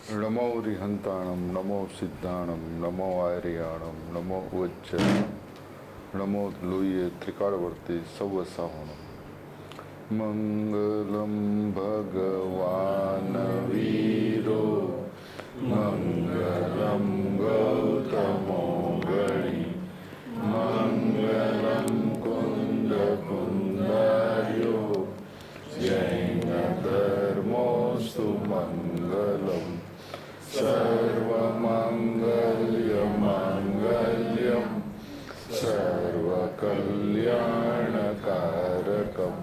નમો રિહંતાણમ નમો સિદ્ધાણમ નમો આર્યાણમ નમો વચ્ચરણમ નમો લુયે ત્રિકાળવર્તી સૌવસાહણમ મંગલમ ભગવાન વીરો મંગલમ ગૌતમો ગણી મંગલમ કુંદ કુંદાર્યો જૈન ધર્મોસ્તુ મંગલમ સર્વમંગલ્યમાંગલ્યમ સર્વકલ્યાણકારકમ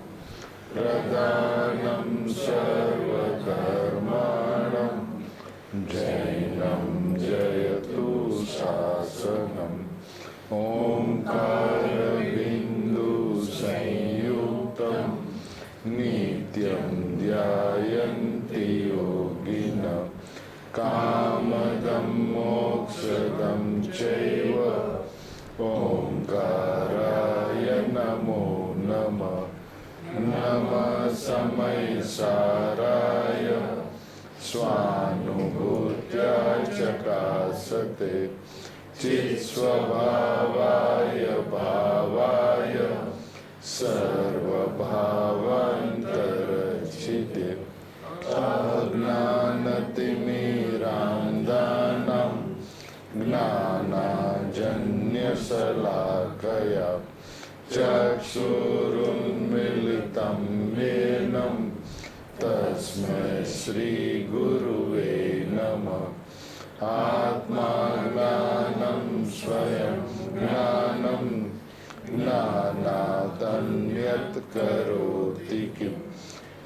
પ્રદાનમ સર્વકર્માણમ જૈનમ જયતુ શાસનમ ઓમકાર બિંદુ સંયુક્તમ નિત્યમ ધ્યાયન્તિ યોગિન કામદમ મોક્ષદમ ચૈવ ઓમકારાય નમો નમઃ નમઃ સમય સારાય સ્વાનુભૂત્યા ચકાસતે ચિત સ્વભાવાય ભાવાય સર્વભાવાંતરચિતે અજ્ઞાનતિમિરાંધાનાં જ્ઞાનાજન્યશલાકયા ચક્ષુરુન્મિલિतं येन તસ્મૈ શ્રીગુરુવે નમઃ આત્મા જ્ઞાનં સ્વયં જ્ઞાનં જ્ઞાનાદન્યત કરોતિ કિમ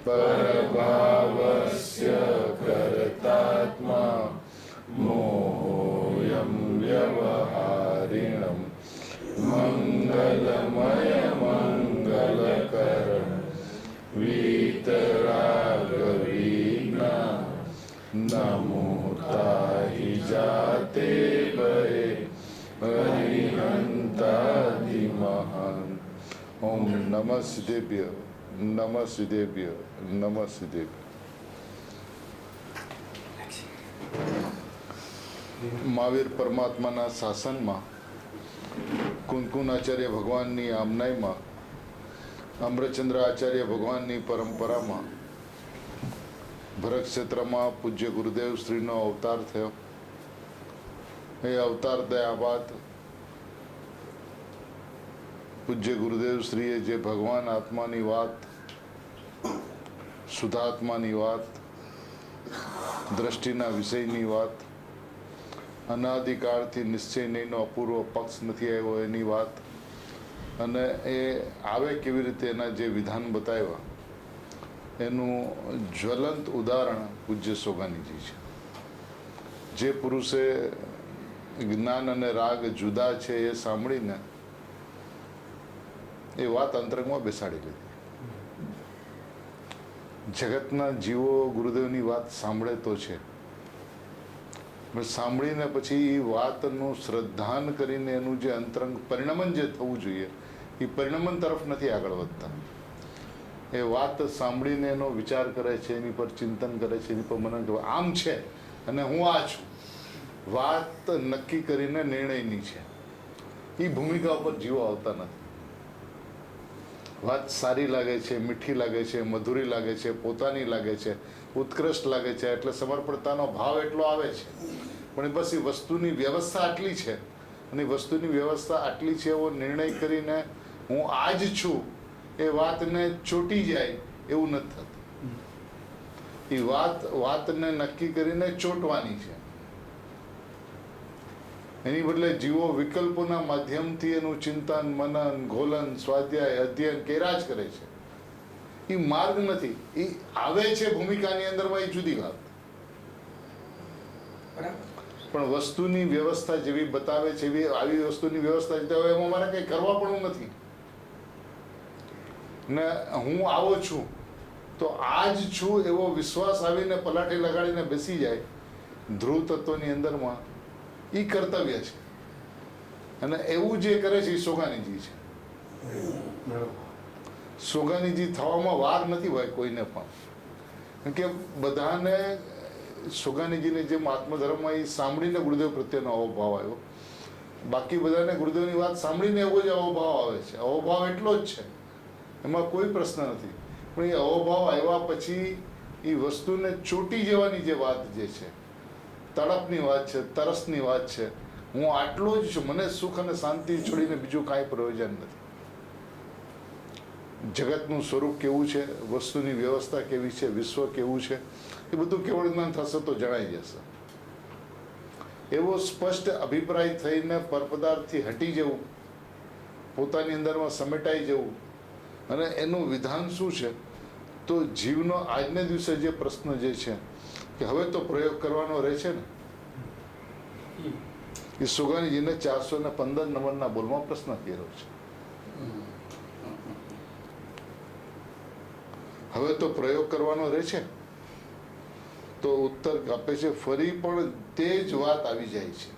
પરભાવસ્ય કર્તાત્મા મોહોયં વ્યવહારિણં મંગલમય મંગલકરણ વીતરાગવિઘ્ના નમોતાહિ જાતે ભયે હરિહંતાદિમહાન. ઓમ નમઃ સિદ્ધેભ્ય નમઃ સિદ્ધેભ્ય નમઃ સિદ્ધેભ્ય. મહાવીર પરમાત્માના શાસનમાં કુંકુનાચાર્ય ભગવાનની આમનાઈમાં અમૃતચંદ્ર આચાર્ય ભગવાનની પરંપરામાં ભરત ક્ષેત્રમાં પૂજ્ય ગુરુદેવ શ્રીનો અવતાર થયો. એ અવતાર થયા બાદ પૂજ્ય ગુરુદેવ શ્રીએ જે ભગવાન આત્માની વાત, શુદ્ધાત્માની વાત, દ્રષ્ટિના વિષયની વાત, અનાદિકાળથી નિશ્ચય નહીંનો અપૂર્વ પક્ષ નથી આવ્યો એની વાત, અને એ આવે કેવી રીતે એના જે વિધાન બતાવ્યા એનું જ્વલંત ઉદાહરણ પૂજ્ય સોગાનીજી છે. જે પુરુષે જ્ઞાન અને રાગ જુદા છે એ સાંભળીને એ વાત અંતરંગમાં બેસાડી લીધી. જગતના જીવો ગુરુદેવની વાત સાંભળે તો છે, સાંભળીને પછી એ વાતનું શ્રદ્ધાન કરીને એનું જે અંતરંગ પરિણમન જે થવું જોઈએ એ પરિણમન તરફ નથી આગળ વધતા. એ વાત સાંભળીને એનો વિચાર કરે છે, એની પર ચિંતન કરે છે, એની પર મનન કરે, આમ છે અને હું આ છું. વાત નક્કી કરીને નિર્ણયની છે. એ ભૂમિકા ઉપર જીવો આવતા નથી. વાત સારી લાગે છે, મીઠી લાગે છે, મધુરી લાગે છે, પોતાની લાગે છે, ઉત્કૃષ્ટ લાગે છે, એટલે સમર્પણતાનો ભાવ એટલો આવે છે. પણ બસ એ વસ્તુની વ્યવસ્થા આટલી છે અને વસ્તુની વ્યવસ્થા આટલી છે એવો નિર્ણય કરીને હું આ જ છું એ વાતને ચોટી જાય એવું નથી થતું. એ વાતને નક્કી કરીને ચોટવાની છે. એની બદલે જીવો વિકલ્પોના માધ્યમથી એનું ચિંતન, મનન, ઘોલન, સ્વાધ્યાય, અધ્યયન કર્યા જ કરે છે. એ માર્ગ નથી. એ આવે છે ભૂમિકાની અંદરમાં, એ જુદી વાત. પણ વસ્તુની વ્યવસ્થા જેવી બતાવે છે એવી આવી વસ્તુની વ્યવસ્થા છે એમાં મારે કંઈ કરવા પણ નથી ને હું આવો છું તો આ જ છું એવો વિશ્વાસ આવીને પલાઠી લગાડીને બેસી જાય ધ્રુવ તત્વની અંદરમાં, એ કર્તવ્ય છે. અને એવું જે કરે છે એ સોગાનીજી છે. સોગાનીજી થવામાં વાર નથી ભાઈ કોઈને પણ. કે બધાને સુગાનીજીને જેમ આત્મધર્મમાં એ સાંભળીને ગુરુદેવ પ્રત્યેનો આવો ભાવ આવ્યો, બાકી બધાને ગુરુદેવની વાત સાંભળીને એવો જ અહોભાવ આવે છે. અહોભાવ એટલો જ છે, એમાં કોઈ પ્રશ્ન નથી. પણ એ અહોભાવ આવ્યા પછી એ વસ્તુને ચોટી જવાની જે વાત જે છે, તડપની વાત છે, તરસની વાત છે, હું આટલો જ છું, મને સુખ અને શાંતિ છોડીને બીજું કાંઈ પ્રયોજન નથી. જગતનું સ્વરૂપ કેવું છે, વસ્તુની વ્યવસ્થા કેવી છે, વિશ્વ કેવું છે, એ બધું કેવળ જ્ઞાન થશે તો જણાઈ જશે. એવો સ્પષ્ટ અભિપ્રાય થઈને પરપદાર્થથી હટી જવું, પોતાની અંદરમાં સમેટાઈ જવું, અને એનું વિધાન શું છે, તો જીવનો આજને દિવસે જે પ્રશ્ન જે છે કે હવે તો પ્રયોગ કરવાનો રહે છે ને, એ સુગાનીજીને 415 નંબરના બોલમાં પ્રશ્ન કર્યો છે. હવે તો પ્રયોગ કરવાનો રહે છે, તો ઉત્તર આપે છે ફરી પણ તે જ વાત આવી જાય છે.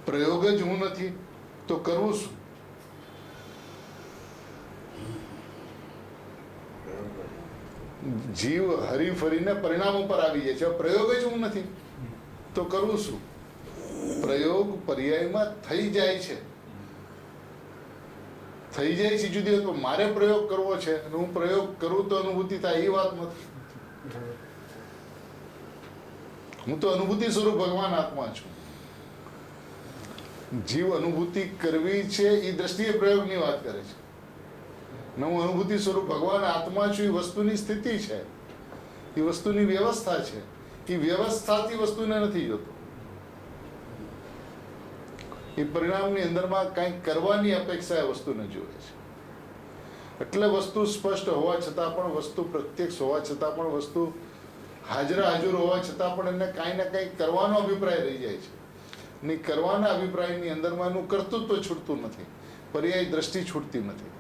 પ્રયોગ જ હું નથી તો કરવું શું? જીવ હરી ફરીને પરિણામ ઉપર આવી જાય છે. પ્રયોગ જ હું નથી તો કરવું શું? પ્રયોગ પર્યાયમાં થઈ જાય છે. થઈ જાય છે જુદી વાત. મારે પ્રયોગ કરવો છે અને હું પ્રયોગ કરું તો અનુભૂતિ થાય, એ વાત નથી. હું તો અનુભૂતિ સ્વરૂપ ભગવાન આત્મા છું. જીવ અનુભૂતિ કરવી છે એ દ્રષ્ટિએ પ્રયોગની વાત કરે છે. ને હું અનુભૂતિ સ્વરૂપ ભગવાન આત્મા છું, એ વસ્તુની સ્થિતિ છે, એ વસ્તુની વ્યવસ્થા છે. એ વ્યવસ્થાથી વસ્તુને નથી જોતો. એ પરિણામની અંદરમાં કંઈક કરવાની અપેક્ષા એ વસ્તુને જોવે છે. એટલે વસ્તુ સ્પષ્ટ હોવા છતાં પણ, વસ્તુ પ્રત્યક્ષ હોવા છતાં પણ, વસ્તુ હાજર હોવા છતાં પણ એને કાંઈ ને કંઈક કરવાનો અભિપ્રાય રહી જાય છે. ને કરવાના અભિપ્રાયની અંદરમાં એનું કર્તૃત્વ છૂટતું નથી, પર્યાય દ્રષ્ટિ છૂટતી નથી.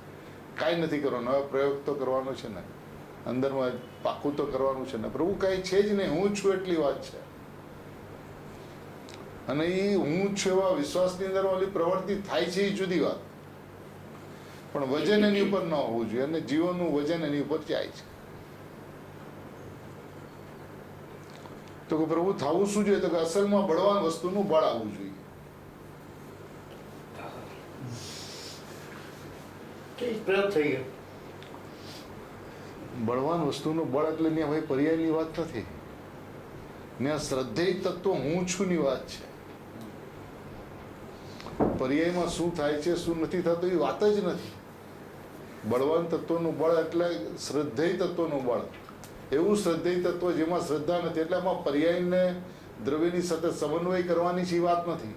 કાંઈ નથી કરવાનું, હવે પ્રયોગ તો કરવાનો છે ને, અંદરમાં પાકું તો કરવાનું છે ને. પ્રભુ કાંઈ છે જ નહીં, હું છું એટલી વાત છે. અને એ હું છું એવા વિશ્વાસની અંદર ઓલી પ્રવૃત્તિ થાય છે એ જુદી વાત, પણ વજન એની ઉપર ન હોવું જોઈએ, અને જીવનનું વજન એની ઉપર જાય છે. તો કે પ્રભુ થવું શું જોઈએ? તો કે અસલમાં બળવાન વસ્તુનું બળ આવવું જોઈએ. પ્રયોગ થઈ ગયો. બળવાન વસ્તુનું બળ એટલે ત્યાં ભાઈ પર્યાયની વાત નથી, ત્યાં શ્રદ્ધેય તત્વ હું છું ની વાત છે. પર્યાયમાં શું થાય છે શું નથી થતું એ વાત જ નથી. બળવાન તત્વનું બળ એટલે શ્રદ્ધેય તત્વનું બળ. એવું શ્રદ્ધેય તત્વ જેમાં શ્રદ્ધા નથી, એટલે એમાં પર્યાયને દ્રવ્યની સાથે સમન્વય કરવાની છે એ વાત નથી.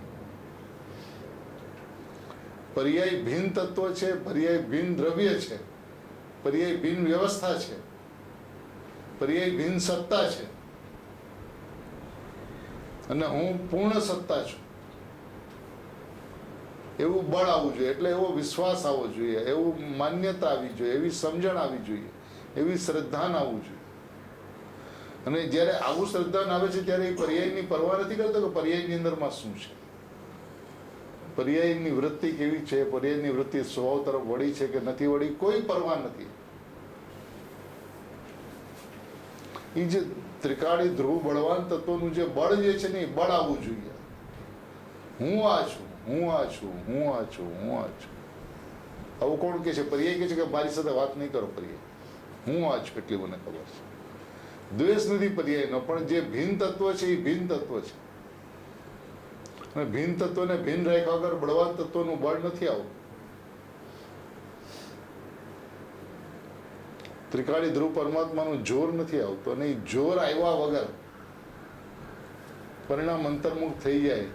પર્યાય ભિન્ન તત્વ છે, પર્યાય ભિન્ન દ્રવ્ય છે, પર્યાય ભિન્ન વ્યવસ્થા છે, પર્યાય ભિન્ન સત્તા છે, અને હું પૂર્ણ સત્તા છું. એવું બળ આવવું જોઈએ, એટલે એવો વિશ્વાસ આવવો જોઈએ, એવું માન્યતા આવવી જોઈએ, એવી સમજણ આવવી જોઈએ, એવી શ્રદ્ધાન આવવું જોઈએ. અને જ્યારે આવું શ્રદ્ધાન આવે છે ત્યારે એ પર્યાયની પરવા નથી કરતો કે પર્યાયની અંદરમાં શું છે, પર્યાયની વૃત્તિ કેવી છે, પર્યાયની વૃત્તિ સ્વભાવ તરફ વળી છે કે નથી વળી, કોઈ પરવા નથી. એ જે ત્રિકાળી ધ્રુવ બળવાન તત્વનું જે બળ જે છે ને એ બળ આવવું જોઈએ. હું આ છું, હું આ છું, હું આ છું, હું આ છું. આવું કોણ કે છે? પર્યાય કે છે કે મારી સાથે વાત નહીં કરો પર્યાય, હું આ છું એટલી મને ખબર છે. દ્વેષ નથી પર્યાયનો, પણ જે ભિન્ન તત્વ છે એ ભિન્ન તત્વ છે. અને ભિન્ન તત્વને ભિન્ન રાખ્યા વગર બળવાન તત્વનું બળ નથી આવતું. ત્રિકાળી ધ્રુવ પરમાત્માનું જોર નથી આવતું, અને એ જોર આવ્યા વગર પરિણામ અંતર્મુખ થઈ જાય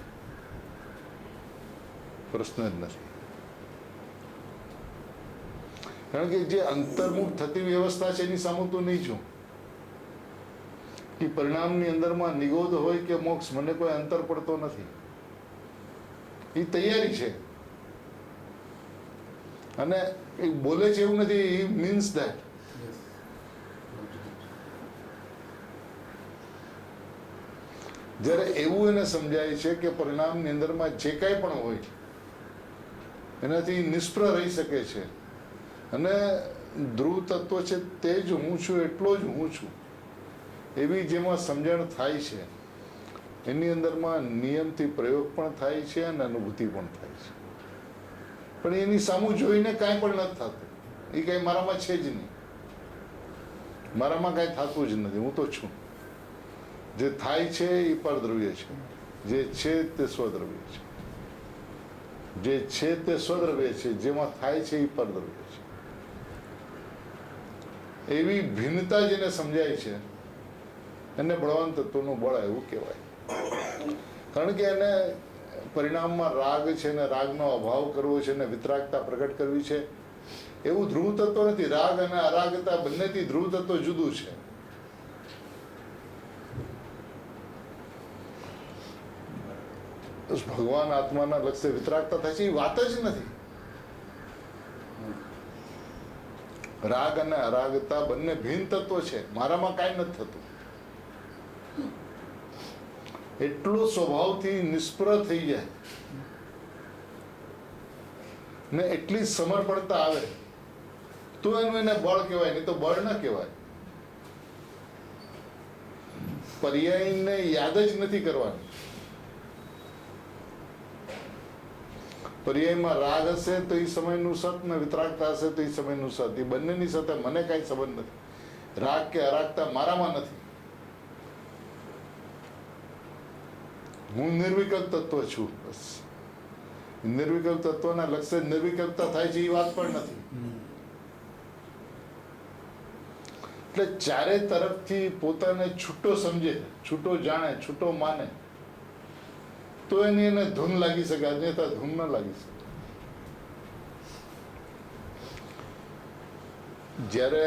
પ્રશ્ન જ નથી. કારણ કે જે અંતર્મુખ થતી વ્યવસ્થા છે એની સામે તું નહીં છું. એ પરિણામની અંદરમાં નિગોદ હોય કે મોક્ષ, મને કોઈ અંતર પડતો નથી. એ તૈયારી છે, અને એ બોલે છે એવું નથી. એ મીન્સ ધેટ. જ્યારે એવું એને સમજાય છે કે પરિણામની અંદરમાં જે કાંઈ પણ હોય એનાથી નિષ્ફળ રહી શકે છે, અને ધ્રુવ તત્વ છે તે જ હું છું, એટલો જ હું છું. એવી જેમાં સમજણ થાય છે એની અંદરમાં નિયમથી પ્રયોગ પણ થાય છે અને અનુભૂતિ પણ થાય છે, પણ એની સામું જોઈને કાંઈ પણ નથી થતું. એ કાંઈ મારામાં છે જ નહીં, મારામાં કાંઈ થતું જ નથી, હું તો છું. જે થાય છે એ પરદ્રવ્ય છે, જે છે તે સ્વદ્રવ્ય છે, જે છે તે સ્વદ્રવ્ય છે, જેમાં થાય છે એ પરદ્રવ્ય છે. એવી ભિન્નતા જેને સમજાય છે એને બળવાન તત્વનું બળ એવું કહેવાય. કારણ કે એને પરિણામમાં રાગ છે ને રાગનો અભાવ કરવો છે ને વિતરાગતા પ્રગટ કરવી છે, એવું ધ્રુવ તત્વ નથી. રાગ અને અરાગતા બંનેથી ધ્રુવ તત્વ જુદું છે. ભગવાન આત્માના લક્ષ્ય વિતરાગતા થાય છે એ વાત જ નથી. રાગ અને અરાગતા બંને ભિન્ન તત્વ છે, મારામાં કાંઈ નથી થતું. એટલો સ્વભાવથી નિષ્પ્રહ થઈ જાય ને એટલી સમર્પણતા આવે તો એનું એને બળ કહેવાય, નહીં તો બળ ન કહેવાય. પર્યાયને યાદ જ નથી કરવાની. પર્યાયમાં રાગ હશે તો એ સમયનું સત ને વિતરાગતા હશે તો એ સમયનું સત. એ બંનેની સાથે મને કાંઈ સંબંધ નથી. રાગ કે અરાગતા મારામાં નથી. હું નિર્વિકલ્પ તત્વ છું. બસ નિર્વિકલ્પ તત્વના લક્ષ્ય નિર્વિકલ્પતા થાય છે એ વાત પણ નથી. એટલે ચારે તરફથી પોતાને છૂટો સમજે, છૂટો જાણે, છૂટો માને તો એની એને ધૂન લાગી શકે, અન્યથા ધૂન ન લાગી શકે. જ્યારે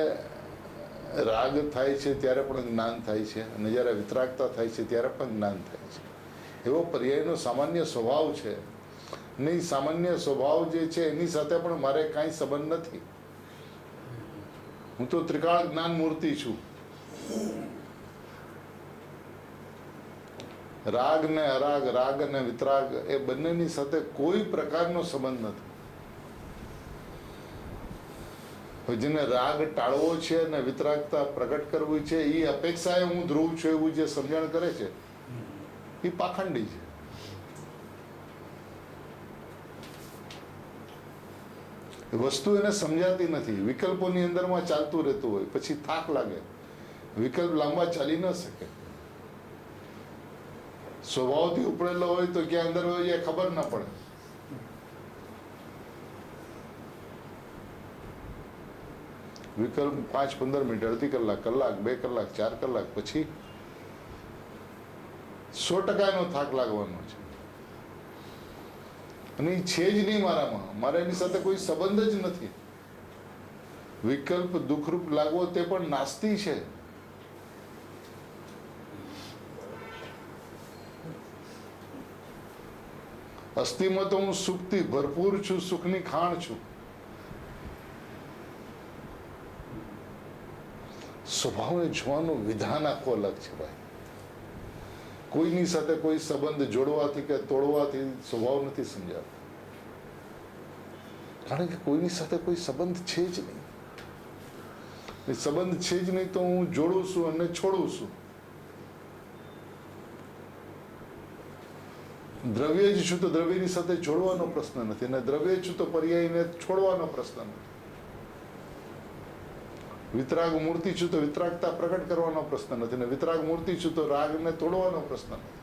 રાગ થાય છે ત્યારે પણ જ્ઞાન થાય છે અને જ્યારે વિતરાગતા થાય છે ત્યારે પણ જ્ઞાન થાય છે. એવો પર્યાયનો સામાન્ય સ્વભાવ છે. નહીં, સામાન્ય સ્વભાવ જે છે એની સાથે પણ મારે કાંઈ સંબંધ નથી. હું તો ત્રિકાળ જ્ઞાન મૂર્તિ છું. રાગ ને અરાગ, રાગ અને વિતરાગ એ બંનેની સાથે કોઈ પ્રકારનો સંબંધ નથી. જેને રાગ ટાળવો છે અને વિતરાગતા પ્રગટ કરવી છે એ અપેક્ષાએ હું ધ્રુવ છું એવું જે સમજણ કરે છે એ પાખંડી છે. વસ્તુ એને સમજાતી નથી. વિકલ્પોની અંદરમાં ચાલતું રહેતું હોય પછી થાક લાગે, વિકલ્પ લાંબા ચાલી ન શકે. સ્વભાવથી ઉપડેલો હોય તો ક્યાં અંદર હોય એ ખબર ના પડે. વિકલ્પ 5-15 મિનિટ, અડધી કલાક, કલાક, 2 કલાક, 4 કલાક પછી 100% થાક લાગવાનો છે. અને એ છે જ નહીં મારામાં. મારે એની સાથે કોઈ સંબંધ જ નથી. વિકલ્પ દુઃખરૂપ લાગવો તે પણ નાસ્તી છે. અસ્થિમાં તો હું સુખથી ભરપૂર છું, સુખની ખાણ છું. સ્વભાવને જોવાનું વિધાન આખું અલગ છે ભાઈ. કોઈની સાથે કોઈ સંબંધ જોડવાથી કે તોડવાથી સ્વભાવ નથી સમજાતો. કારણ કે કોઈની સાથે કોઈ સંબંધ છે જ નહીં. સંબંધ છે જ નહીં તો હું જોડું છું અને છોડું છું. દ્રવ્ય જ છું તો દ્રવ્યની સાથે જોડવાનો પ્રશ્ન નથી, અને દ્રવ્ય છું તો પર્યાયને છોડવાનો પ્રશ્ન નથી. વિતરાગ મૂર્તિ છું તો વિતરાગતા પ્રગટ કરવાનો પ્રશ્ન નથી, અને વિતરાગ મૂર્તિ છું તો રાગને તોડવાનો પ્રશ્ન નથી.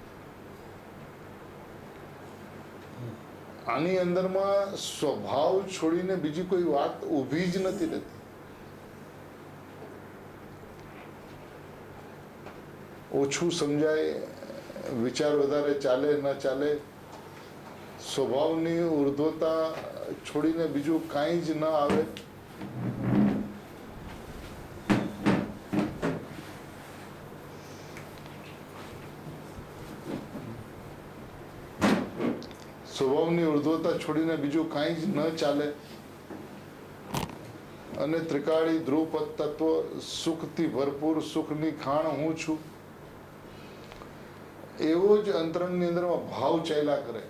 આની અંદરમાં સ્વભાવ છોડીને બીજી કોઈ વાત ઊભી જ નથી રહેતી. ઓછું સમજાય, વિચાર વધારે ચાલે ન ચાલે, સ્વભાવની ઉર્ધ્વતા છોડીને બીજું કાંઈ જ ન આવે. સ્વભાવની ઉર્ધ્વતા છોડીને બીજું કાંઈ જ ન ચાલે અને ત્રિકાળી ધ્રુવપદ તત્વ સુખથી ભરપૂર, સુખની ખાણ હું છું, એવો જ અંતરંગની અંદરમાં ભાવ ચાલ્યા કરે.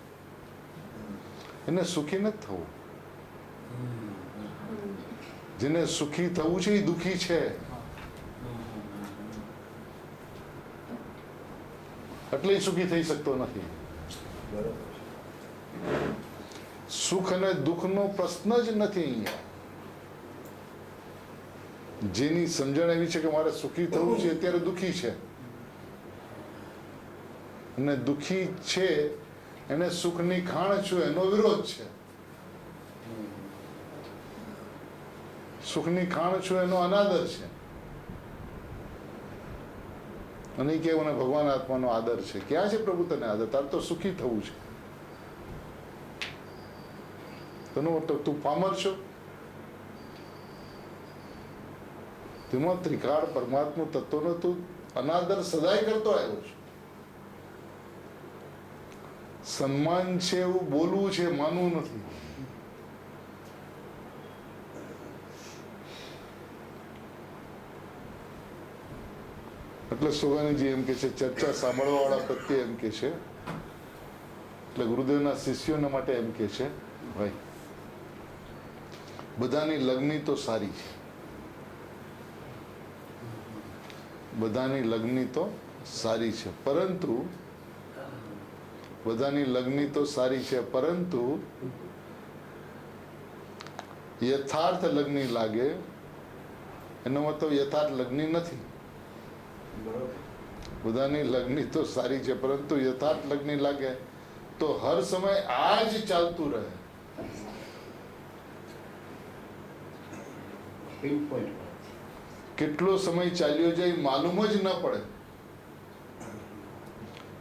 એને સુખી નથી થવું. જેને સુખી થવું છે એ દુઃખી છે. એટલે એ સુખી થઈ શકતો નથી. બરોબર. સુખ અને દુઃખનો પ્રશ્ન જ નથી અહીંયા. જેની સમજણ એવી છે કે મારે સુખી થવું છે અત્યારે દુઃખી છે, અને દુઃખી છે એને સુખની ખાણ છું એનો વિરોધ છે. સુખની ખાણ છું એનો અનાદર છે. અને એ કે મને ભગવાન આત્માનો આદર છે. ક્યાં છે પ્રભુ તને આદર? તારે તો સુખી થવું છે. તેનો મતલબ તું પામર છો. તેમાં ત્રિકાળ પરમાત્મા તત્વનો તું અનાદર સદાય કરતો આવ્યો છે. સન્માન છે એવું બોલવું છે, માનવું નથી. એટલે સુગાનીજી એમ કે છે, ચર્ચા સાંભળવા વાળા પ્રત્યે એમ કે છે, એટલે ગુરુદેવના શિષ્યોના માટે એમ કે છે, ભાઈ બધાની લગ્ની તો સારી છે, બધાની લગ્ની તો સારી છે, પરંતુ બધાની લગ્ની તો સારી છે, પરંતુ યથાર્થ લગ્ની લાગે એનો મતલબ યથાર્થ લગ્ની નથી. બરોબર. બધાની લગ્ની તો સારી છે, પરંતુ યથાર્થ લગ્ની લાગે તો હર સમય આ જ ચાલતું રહે. પિનપોઈન્ટ. કેટલો સમય ચાલ્યો જાય માલુમ જ ન પડે.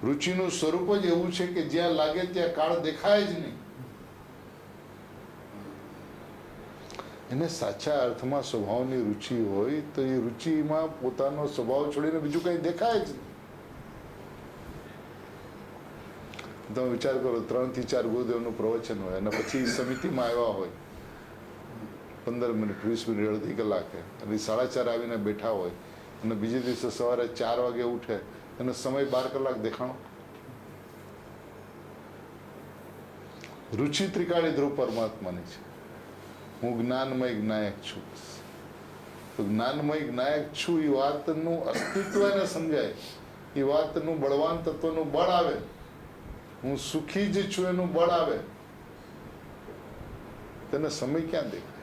રુચિનું સ્વરૂપ જ એવું છે કે જ્યાં લાગે ત્યાં કાળ દેખાય જ નહીં. એને સાચા અર્થમાં સ્વભાવની રુચિ હોય તો એ રુચિમાં પોતાનો સ્વભાવ છોડીને બીજું કંઈ દેખાય જ નહીં. તમે વિચાર કરો, 3 થી 4 ગુરુદેવનું પ્રવચન હોય અને પછી સમિતિમાં આવ્યા હોય 15 મિનિટ 20 મિનિટ અડધી કલાકે, અને 4:30 આવીને બેઠા હોય અને બીજે દિવસે સવારે 4 વાગે ઉઠે અને સમય 12 કલાક દેખાણો. રુચિ ત્રિકાળી ધ્રુવ પરમાત્માની છે. હું જ્ઞાનમય જ્ઞાયક છું. તો જ્ઞાનમય જ્ઞાયક છું એ વાતનું અસ્તિત્વ એને સમજાય, એ વાતનું બળવાન તત્વનું બળ આવે. હું સુખી જ છું એનું બળ આવે. તેને સમય ક્યાં દેખાય?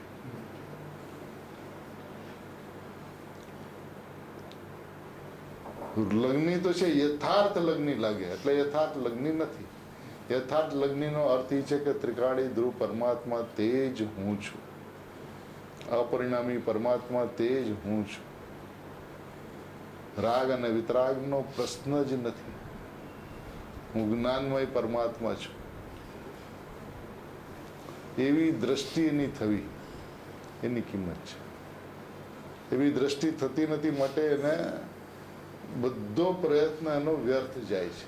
લગ્ની તો છે, યથાર્થ લગ્ની લાગે એટલે યથાર્થ લગ્ની નથી. યથાર્થ લગ્નીનો અર્થ એ છે કે ત્રિકાળી ધ્રુવ પરમાત્મા તે જ હું છું. અપરિણામી પરમાત્મા તે જ હું છું. રાગ અને વિતરાગનો પ્રશ્ન જ નથી. હું જ્ઞાનમય પરમાત્મા છું. એવી દ્રષ્ટિ એની થવી એની કિંમત છે. એવી દ્રષ્ટિ થતી નથી, માટે એને બધો પ્રયત્ન એનો વ્યર્થ જાય છે.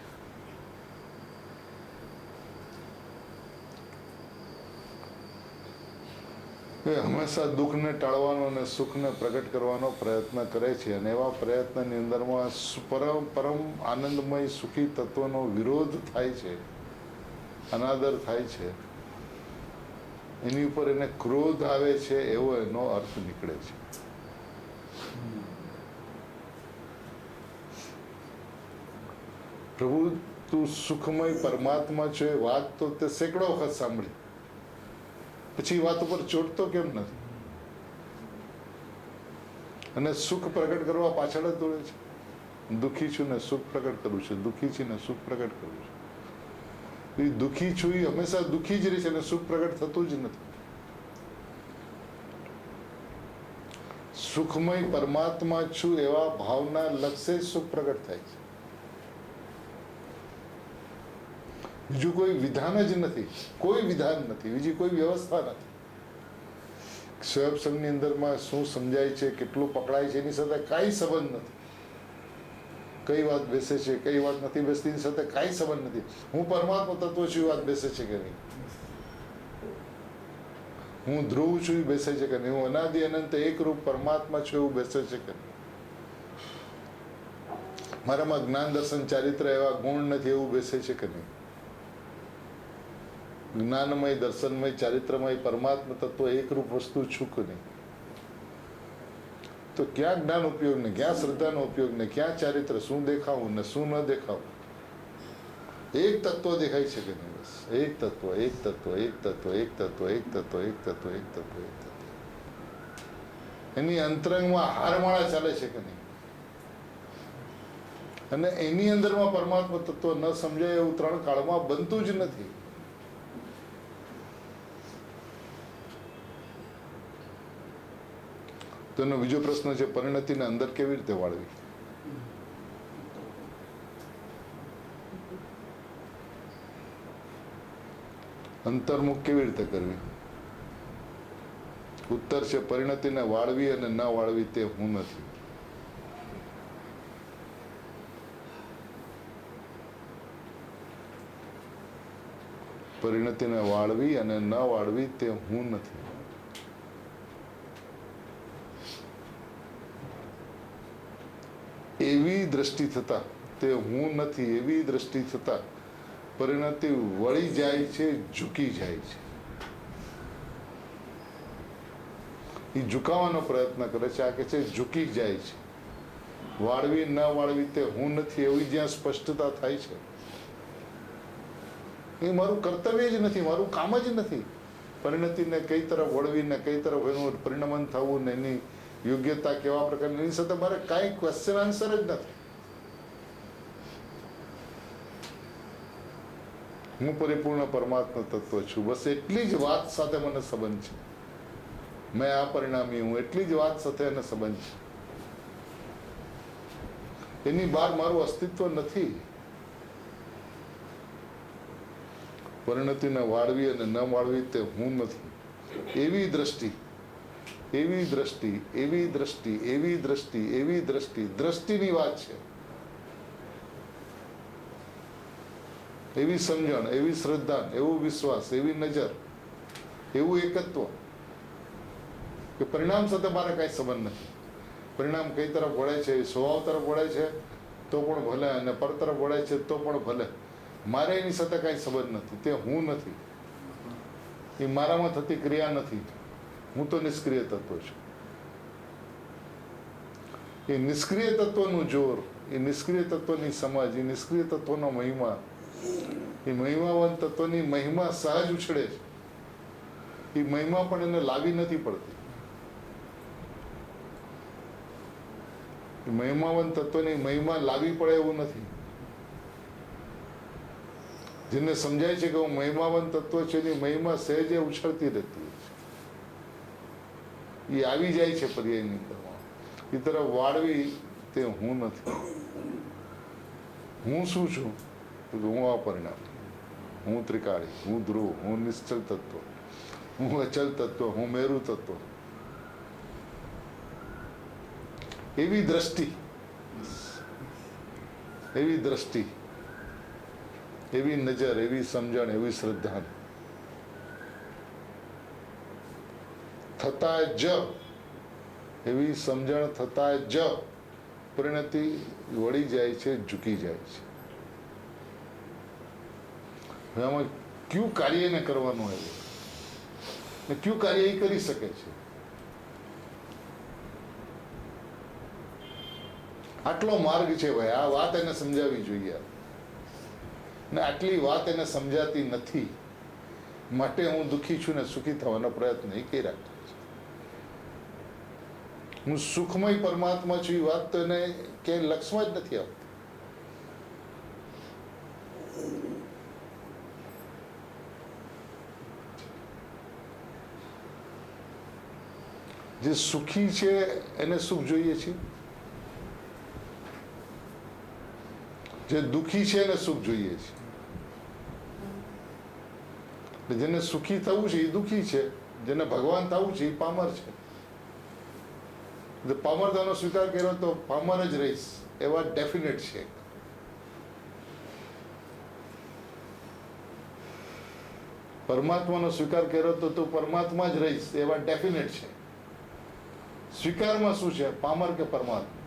એ હંમેશા દુઃખને ટાળવાનો અને સુખને પ્રગટ કરવાનો પ્રયત્ન કરે છે, અને એવા પ્રયત્નની અંદરમાં પરમ આનંદમય સુખી તત્વનો વિરોધ થાય છે, અનાદર થાય છે. એની ઉપર એને ક્રોધ આવે છે એવો એનો અર્થ નીકળે છે. પ્રભુ તું સુખમય પરમાત્મા છે એ વાત તો તે સેંકડો વખત સાંભળી, પછી વાત ઉપર ચોટતો કેમ નથી? અને સુખ પ્રગટ કરવા પાછળ જ દોડે છે. દુઃખી છું ને સુખ પ્રગટ કરું છું, દુઃખી છું ને સુખ પ્રગટ કરું છું. એ દુઃખી છું એ હંમેશા દુઃખી જ રહે છે અને સુખ પ્રગટ થતું જ નથી. સુખમય પરમાત્મા છું એવા ભાવના લક્ષ્ય જ સુખ પ્રગટ થાય છે. બીજું કોઈ વિધાન જ નથી, કોઈ વિધાન નથી, બીજી કોઈ વ્યવસ્થા નથી. સ્વયંસંગની અંદરમાં શું સમજાય છે, કેટલું પકડાય છે એની સાથે કાંઈ સંબંધ નથી. કઈ વાત બેસે છે, કઈ વાત નથી બેસતી એની સાથે કાંઈ સંબંધ નથી. હું પરમાત્મા તત્વ છું એ વાત બેસે છે કે નહીં? હું ધ્રુવ છું એ બેસે છે કે નહીં? હું અનાદિ અનંત એકરૂપ પરમાત્મા છું એવું બેસે છે કે નહીં? મારામાં જ્ઞાન દર્શન ચારિત્ર એવા ગુણ નથી એવું બેસે છે કે નહીં? જ્ઞાનમય દર્શનમય ચારિત્રમય પરમાત્મા તત્વ એકરૂપ વસ્તુ છું કે નહીં? તો ક્યાં જ્ઞાન ઉપયોગ ને, ક્યાં શ્રદ્ધાનો ઉપયોગ ને, ક્યાં ચારિત્ર? શું દેખાવું ને શું ન દેખાવું? એક તત્વ દેખાય છે કે નહીં? બસ એક તત્વ, એક તત્વ, એક તત્વ, એક તત્વ, એક તત્વ, એક તત્વ, એક તત્વ, એક તત્વ. એની અંતરંગમાં હારમાળા ચાલે છે કે નહીં? અને એની અંદરમાં પરમાત્મા તત્વ ન સમજાય એવું 3 કાળમાં બનતું જ નથી. તો એનો બીજો પ્રશ્ન છે, પરિણતિને અંદર કેવી રીતે વાળવી? અંતર્મુખ કેવી રીતે કરવી? ઉત્તર છે, પરિણતિને વાળવી અને ન વાળવી તે હું નથી. પરિણતિને વાળવી અને ન વાળવી તે હું નથી. એવી દ્રષ્ટિ થતા, તે હું નથી એવી દ્રષ્ટિ થતા પરિણતિ વળી જાય છે, ઝૂકી જાય છે. એ ઝુકાવવાનો પ્રયત્ન કરે છે. આ કે છે ઝૂકી જાય છે. વાળવી ન વાળવી તે હું નથી એવી જ્યાં સ્પષ્ટતા થાય છે, એ મારું કર્તવ્ય જ નથી, મારું કામ જ નથી. પરિણતિને કઈ તરફ વળવી ને કઈ તરફ એનું પરિણમન થવું ને એની યોગ્યતા કેવા પ્રકારની, એની સાથે મારે કાંઈ ક્વેશ્ચન આન્સર જ નથી. હું પરિપૂર્ણ પરમાત્મા તત્વ છું, બસ એટલી જ વાત સાથે મને સંબંધ છે. મેં આ પરિણામી હું, એટલી જ વાત સાથે એને સંબંધ છે. એની બહાર મારું અસ્તિત્વ નથી. પરિણતિને વાળવી અને ન વાળવી તે હું નથી. એવી દ્રષ્ટિ, એવી દ્રષ્ટિ, એવી દ્રષ્ટિ, એવી દ્રષ્ટિ, એવી દ્રષ્ટિ, દ્રષ્ટિની વાત છે. એવી સમજણ, એવી શ્રદ્ધા, એવો વિશ્વાસ, એવી નજર, એવું એકત્વ કે પરિણામ સાથે મારે કાંઈ સંબંધ નથી. પરિણામ કઈ તરફ વળે છે, સ્વભાવ તરફ વળે છે તો પણ ભલે, અને પર તરફ વળે છે તો પણ ભલે, મારે એની સાથે કાંઈ સંબંધ નથી. તે હું નથી. એ મારામાં થતી ક્રિયા નથી. હું તો નિષ્ક્રિય તત્વ છું. એ નિષ્ક્રિય તત્વનું જોર, એ નિષ્ક્રિય તત્વની સમજ, એ નિષ્ક્રિય તત્વનો મહિમા, એ મહિમાવંત તત્વની મહિમા સહજ ઉછળે છે. એ મહિમા પણ એને લાવી નથી પડતી. મહિમાવંત તત્વની મહિમા લાવી પડે એવું નથી. જેને સમજાય છે કે હું મહિમાવંત તત્વ છે, એની મહિમા સહેજે ઉછળતી રહેતી છે. એ આવી જાય છે પર્યાયની અંદરમાં. એ તરફ વાળવી તે હું નથી. હું શું છું? હું અપરિણામ, હું ત્રિકાળી, હું ધ્રુવ, હું નિશ્ચલ તત્વ, હું અચલ તત્વ, હું મેરુ તત્વ. એવી દ્રષ્ટિ, એવી દ્રષ્ટિ, એવી નજર, એવી સમજણ, એવી શ્રદ્ધા થતા જ, એવી સમજણ થતા જ પરિણતિ વળી જાય છે, ઝૂકી જાય છે. હવે આમાં કયું કાર્ય એને કરવાનું આવ્યું ને કયું કાર્ય એ કરી શકે છે? આટલો માર્ગ છે ભાઈ. આ વાત એને સમજાવવી જોઈએ ને આટલી વાત એને સમજાતી નથી. માટે હું દુઃખી છું ને સુખી થવાનો પ્રયત્ન એ કરી રાખતો છે. હું સુખમય પરમાત્મા છું એ વાત તો એને ક્યાંય લક્ષમાં જ નથી આવતી. જે સુખી છે એને સુખ જોઈએ છે, જે દુઃખી છે એને સુખ જોઈએ છે. જેને સુખી થવું છે એ દુઃખી છે, જેને ભગવાન થવું છે એ પામર છે. પામરતાનો સ્વીકાર કર્યો તો પામર જ રહીશ એવા ડેફિનેટ છે. પરમાત્માનો સ્વીકાર કર્યો તો તું પરમાત્મા જ રહીશ એવા ડેફિનેટ છે. સ્વીકારમાં શું છે, પામર કે પરમાત્મા?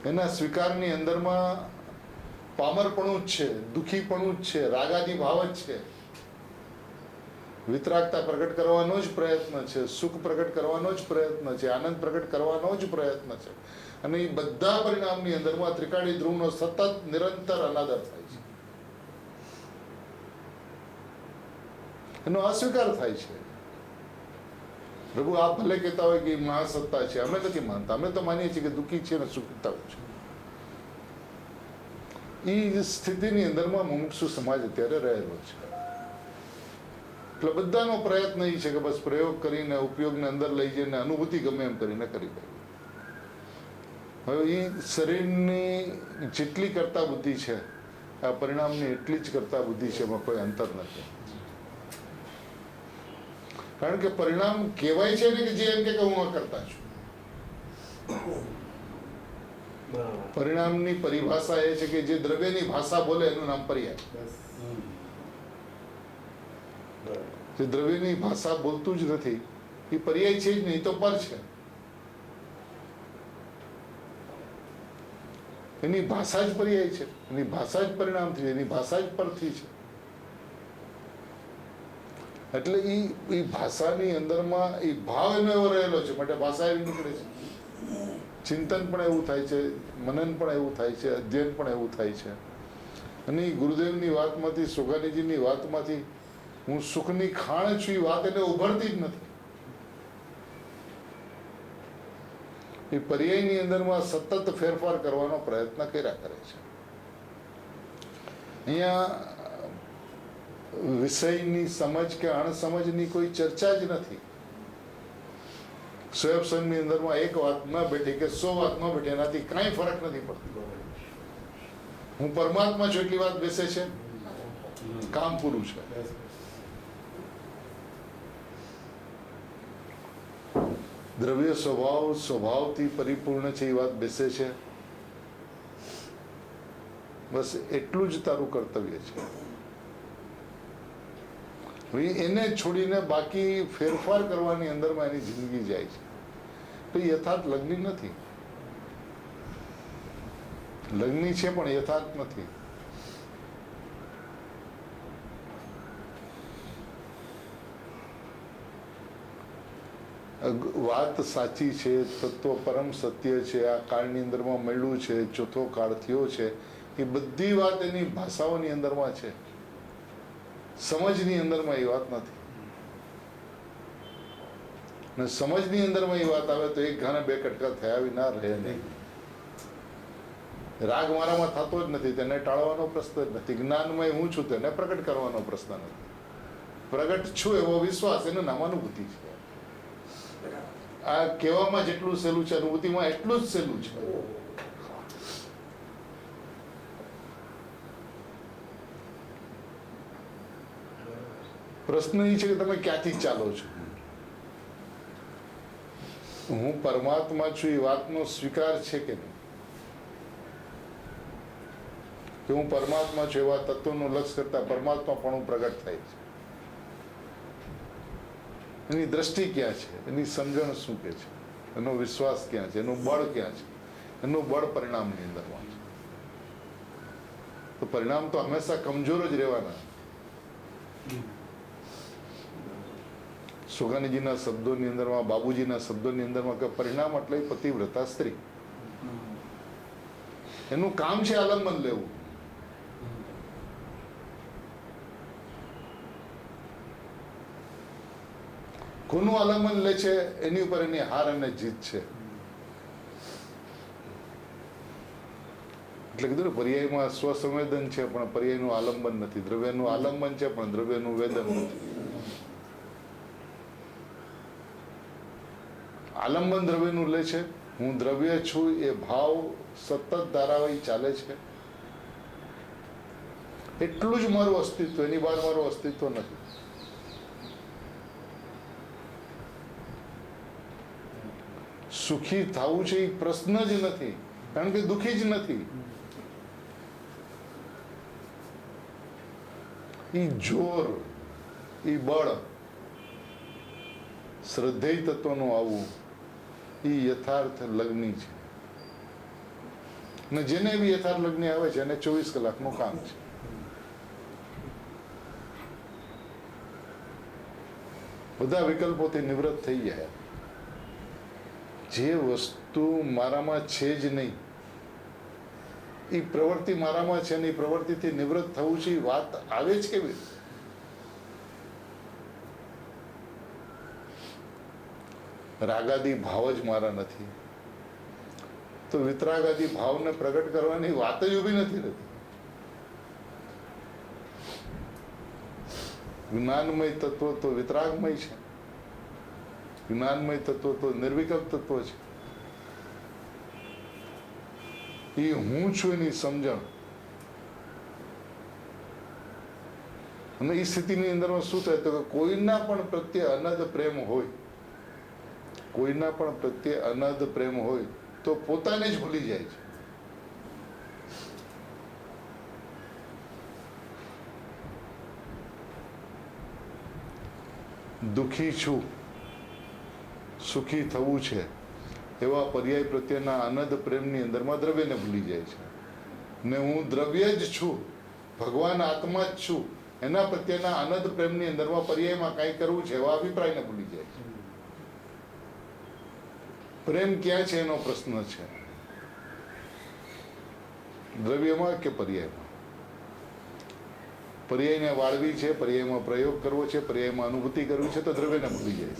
એના સ્વીકારની અંદરમાં પામરપણું જ છે, દુઃખીપણું જ છે, રાગાદી ભાવ જ છે. વિતરાગતા પ્રગટ કરવાનો જ પ્રયત્ન છે, સુખ પ્રગટ કરવાનો જ પ્રયત્ન છે, આનંદ પ્રગટ કરવાનો જ પ્રયત્ન છે. અને એ બધા પરિણામની અંદરમાં ત્રિકાળી ધ્રુવનો સતત નિરંતર અનાદર થાય છે, એનો અસ્વીકાર થાય છે. પ્રભુ આપ ભલે કહેતા હોય કે મહાસત્તા છે, અમે નથી માનતા, અમે તો માનીએ છીએ કે દુઃખી છે અને સુખતા છે. એ સ્થિતિની અંદરમાં મુમુક્ષુ સમાજ અત્યારે રહેલો છે. એટલે બધાનો પ્રયત્ન એ છે કે બસ પ્રયોગ કરીને ઉપયોગને અંદર લઈ જઈને અનુભૂતિ ગમે એમ કરીને કરી દે. હવે એ શરીરની જેટલી કરતા બુદ્ધિ છે, આ પરિણામની એટલી જ કરતા બુદ્ધિ છે, એમાં કોઈ અંતર નથી. કારણ કે પરિણામ કહેવાય છે ને કે જે એમ કે હું આ કરતા છું. બરાબર. પરિણામની પરિભાષા એ છે કે જે દ્રવ્યની ભાષા બોલે એનું નામ પર્યાય. બરાબર. જે દ્રવ્યની ભાષા બોલતું જ નથી એ પર્યાય છે જ નહીં, તો પર છે. એની ભાષા જ પર્યાય છે, એની ભાષા જ પરિણામથી છે, એની ભાષા જ પરથી છે. એટલે એ ભાષાની અંદરમાં એ ભાવ એનો એવો રહેલો છે, માટે ભાષા એવી નીકળે છે. ચિંતન પણ એવું થાય છે, મનન પણ એવું થાય છે, અધ્યયન પણ એવું થાય છે. અને એ ગુરુદેવની વાતમાંથી, સોગાનીજીની વાતમાંથી હું સુખની ખાણ છું એ વાત એને ઉભરતી જ નથી. એ પર્યાયની અંદરમાં સતત ફેરફાર કરવાનો પ્રયત્ન કર્યા કરે છે. અહીંયા વિષયની સમજ કે અણસમજની કોઈ ચર્ચા જ નથી. સ્વયંસનની અંદરમાં એક વાત ન બેઠી કે 100 વાત ન બેઠી, એનાથી કાંઈ ફરક નથી પડતો. હું પરમાત્મા છું એટલી વાત બેસે છે, કામ પૂરું છે. દ્રવ્ય સ્વભાવથી પરિપૂર્ણ છે એ વાત બેસે છે. બસ એટલું જ તારું કર્તવ્ય છે. એને છોડીને બાકી ફેરફાર કરવાની અંદરમાં એની જિંદગી જાય છે. તો યથાર્થ લગ્ની નથી. લગ્ની છે પણ યથાર્થ નથી. વાત સાચી છે, તત્વ પરમ સત્ય છે, આ કાળની અંદરમાં મળ્યું છે, ચોથો કાળ થયો છે, એ બધી વાત એની ભાષાઓની અંદરમાં છે. સમજની અંદરમાં એ વાત નથી. ને સમજની અંદરમાં એ વાત આવે તો એક ઘાને બે કટકા થયા વિના રહે નહીં. રાગ મારામાં થતો જ નથી, તેને ટાળવાનો પ્રશ્ન જ નથી. જ્ઞાનમાં હું છું તેને પ્રગટ કરવાનો પ્રશ્ન નથી. પ્રગટ છું એવો વિશ્વાસ, એનું નામ અનુભૂતિ છે. આ કહેવામાં જેટલું સહેલું છે, અનુભૂતિમાં એટલું જ સહેલું છે. પ્રશ્ન એ છે કે તમે ક્યાંથી ચાલો છો. હું પરમાત્મા છું એ વાતનો સ્વીકાર છે કે નહીં? કે હું પરમાત્મા છું એવા તત્વનું લક્ષ કરતા પરમાત્મા પણ પ્રગટ થાય છે. એની દ્રષ્ટિ ક્યાં છે, એની સમજણ શું કે છે, એનો વિશ્વાસ ક્યાં છે, એનું બળ ક્યાં છે? એનું બળ પરિણામની અંદરમાં છે. તો પરિણામ તો હંમેશા કમજોર જ રહેવાના. સુગાનીજીના શબ્દોની અંદરમાં, બાબુજીના શબ્દોની અંદરમાં કે પરિણામ એટલે પતિવ્રતા સ્ત્રી. એનું કામ છે આલંબન લેવું. કોનું આલંબન લે છે એની ઉપર એની હાર અને જીત છે. એટલે કીધું પર્યાયમાં સ્વસંવેદન છે પણ પર્યાયનું આલંબન નથી. દ્રવ્યનું આલંબન છે પણ દ્રવ્યનું વેદન નથી. આલંબન દ્રવ્યનું લે છે. હું દ્રવ્ય છું એ ભાવ સતત ધારાવાહી ચાલે છે. એટલું જ મારું અસ્તિત્વ, એની બહાર મારું અસ્તિત્વ નથી. સુખી થવું છે એ પ્રશ્ન જ નથી, કારણ કે દુઃખી જ નથી. એ જોર, એ બળ, શ્રદ્ધેય તત્વનું આવવું, એ યથાર્થ લગ્ની છે. ને જેને બી યથાર્થ લગ્ની આવે છે એને 24 કલાકનું કામ છે. બધા વિકલ્પોથી નિવૃત્ત થઈ જાય. જે વસ્તુ મારામાં છે જ નહીં, એ પ્રવૃત્તિ મારામાં છે ને એ પ્રવૃત્તિથી નિવૃત્ત થવું છે, એ વાત આવે જ કેવી રીતે? રાગાદી ભાવ જ મારા નથી તો વિતરાગાદી ભાવને પ્રગટ કરવાની વાત જ ઊભી નથી રહેતી. જ્ઞાનમય તત્વ તો વિતરાગમય છે, જ્ઞાનમય તત્વ તો નિર્વિકલ્પ તત્વ છે. એ હું છું એની સમજણ, અને એ સ્થિતિની અંદરમાં શું થાય તો કે કોઈના પણ પ્રત્યે અનદ પ્રેમ હોય, કોઈના પણ પ્રત્યે અનદ પ્રેમ હોય તો પોતાને જ ભૂલી જાય છે. દુઃખી છું, સુખી થવું છે એવા પર્યાય પ્રત્યેના અનદ પ્રેમની અંદરમાં દ્રવ્યને ભૂલી જાય છે. ને હું દ્રવ્ય જ છું, ભગવાન આત્મા જ છું, એના પ્રત્યેના અનદ પ્રેમની અંદરમાં પર્યાયમાં કાંઈ કરવું છે એવા અભિપ્રાયને ભૂલી જાય છે. પ્રેમ ક્યાં છે એનો પ્રશ્ન છે, દ્રવ્યમાં કે પર્યાયમાં? પર્યાયને વાળવી છે, પર્યાયમાં પ્રયોગ કરવો છે, પર્યાયમાં અનુભૂતિ કરવી છે તો દ્રવ્યને ભૂલી જાય.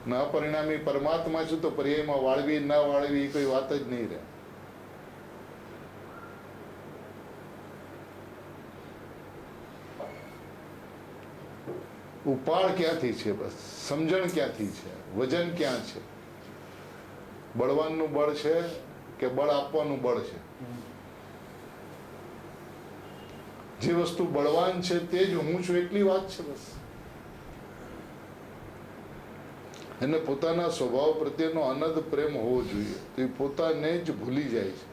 ના પરિણામી પરમાત્મા છું તો પર્યાયમાં વાળવી ના વાળવી એ કોઈ વાત જ નહીં રહે. ઉપાડ ક્યાંથી છે? બસ સમજણ ક્યાંથી છે? વજન ક્યાં છે? બળવાનનું બળ છે કે બળ આપવાનું બળ છે? જે વસ્તુ બળવાન છે તે જ હું છું એટલી વાત છે. બસ એને પોતાના સ્વભાવ પ્રત્યેનો અનદ પ્રેમ હોવો જોઈએ તો એ પોતાને જ ભૂલી જાય છે,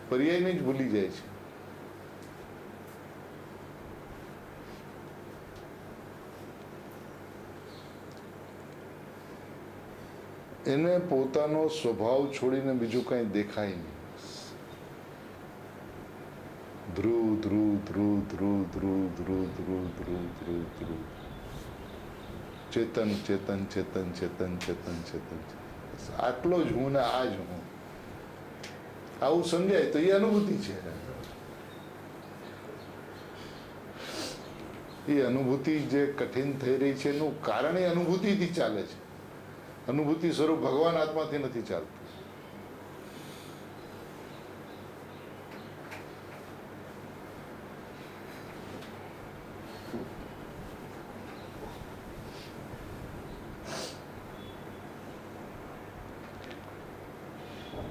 પર્યાયને જ ભૂલી જાય છે. એને પોતાનો સ્વભાવ છોડીને બીજું કઈ દેખાય નહીં. ધ્રુવ ધ્રુવ ધ્રુવ ધ્રુવ ધ્રુવ ધ્રુવ ધ્રુવ ધ્રુવ ધ્રુવ ધ્રુવ ચેતન ચેતન ચેતન ચેતન ચેતન ચેતન. આટલો જ હું ને આ જ હું. આવું સમજાય તો એ અનુભૂતિ છે. એ અનુભૂતિ જે કઠિન થઈ રહી છે એનું કારણ એ અનુભૂતિથી ચાલે છે. અનુભૂતિ સ્વરૂપ ભગવાન આત્માથી નથી ચાલતું.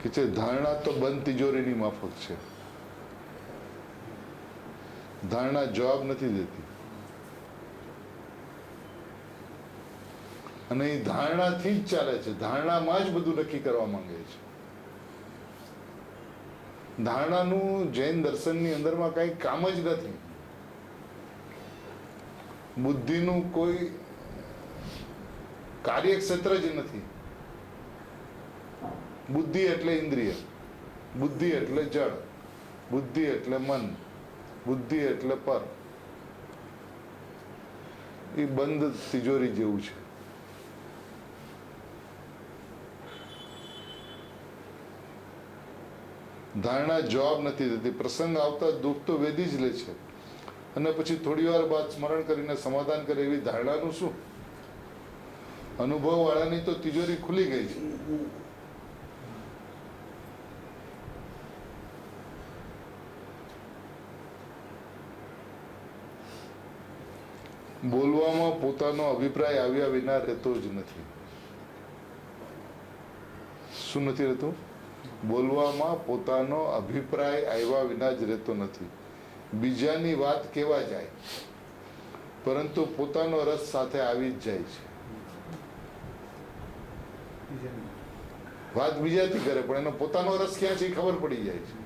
કે છે ધારણા તો બંધ તિજોરીની માફક છે, ધારણા જવાબ નથી દેતી. અને એ ધારણાથી જ ચાલે છે, ધારણામાં જ બધું નક્કી કરવા માંગે છે. ધારણાનું જૈન દર્શનની અંદરમાં કઈ કામ જ નથી. બુદ્ધિનું કોઈ કાર્યક્ષેત્ર જ નથી. બુદ્ધિ એટલે ઇન્દ્રિય, બુદ્ધિ એટલે જળ, બુદ્ધિ એટલે મન, બુદ્ધિ એટલે પર. એ બંધ તિજોરી જેવું છે. ધારણા જવાબ નથી દેતી. પ્રસંગ આવતા દુઃખ તો વેદી જ લે છે અને પછી થોડી વાર બાદ સ્મરણ કરીને સમાધાન કરે. એવી ધારણાનું શું? અનુભવ વાળાની તો તિજોરી ખુલી ગઈ છે. બોલવામાં પોતાનો અભિપ્રાય આવ્યા વિના રહેતો જ નથી. શું નથી રહેતું? બોલવામાં પોતાનો અભિપ્રાય આવ્યા વિના જ રહેતો નથી. બીજાની વાત કેવા જાય પરંતુ પોતાનો રસ સાથે આવી જ જાય છે. વાત બીજાથી કરે પણ એનો પોતાનો રસ ક્યાં છે એ ખબર પડી જાય છે.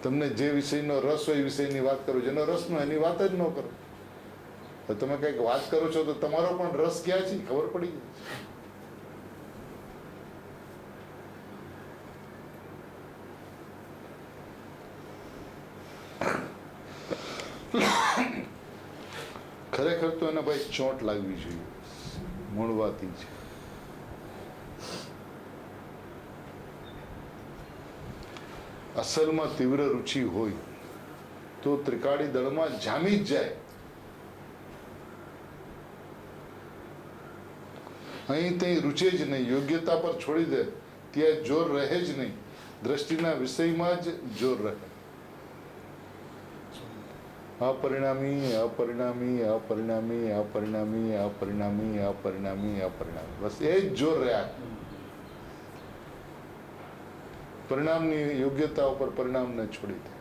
તમને જે વિષયનો રસ હોય એ વિષયની વાત કરો, જેનો રસ ન એની વાત જ ન કરો. તો તમે કંઈક વાત કરો છો તો તમારો પણ રસ ક્યાં છે ખબર પડી જાય. ખરેખર તો એને ભાઈ ચોંટ લાગવી જોઈએ. મૂળ વાત ઈ છે. અસલમાં તીવ્ર રુચિ હોય તો ત્રિકાળી દળમાં જામી જ જાય. અહીં ત્યાં રૂચે જ નહીં, યોગ્યતા પર છોડી દે ત્યાં જોર રહે જ નહીં, દ્રષ્ટિના વિષયમાં જ જોર રહે. અપરિણામી અપરિણામી અપરિણામી અપરિણામી અપરિણામી અપરિણામી અપરિણામી, બસ એ જ જોર રહ્યા. પરિણામની યોગ્યતા ઉપર પરિણામને છોડી દે.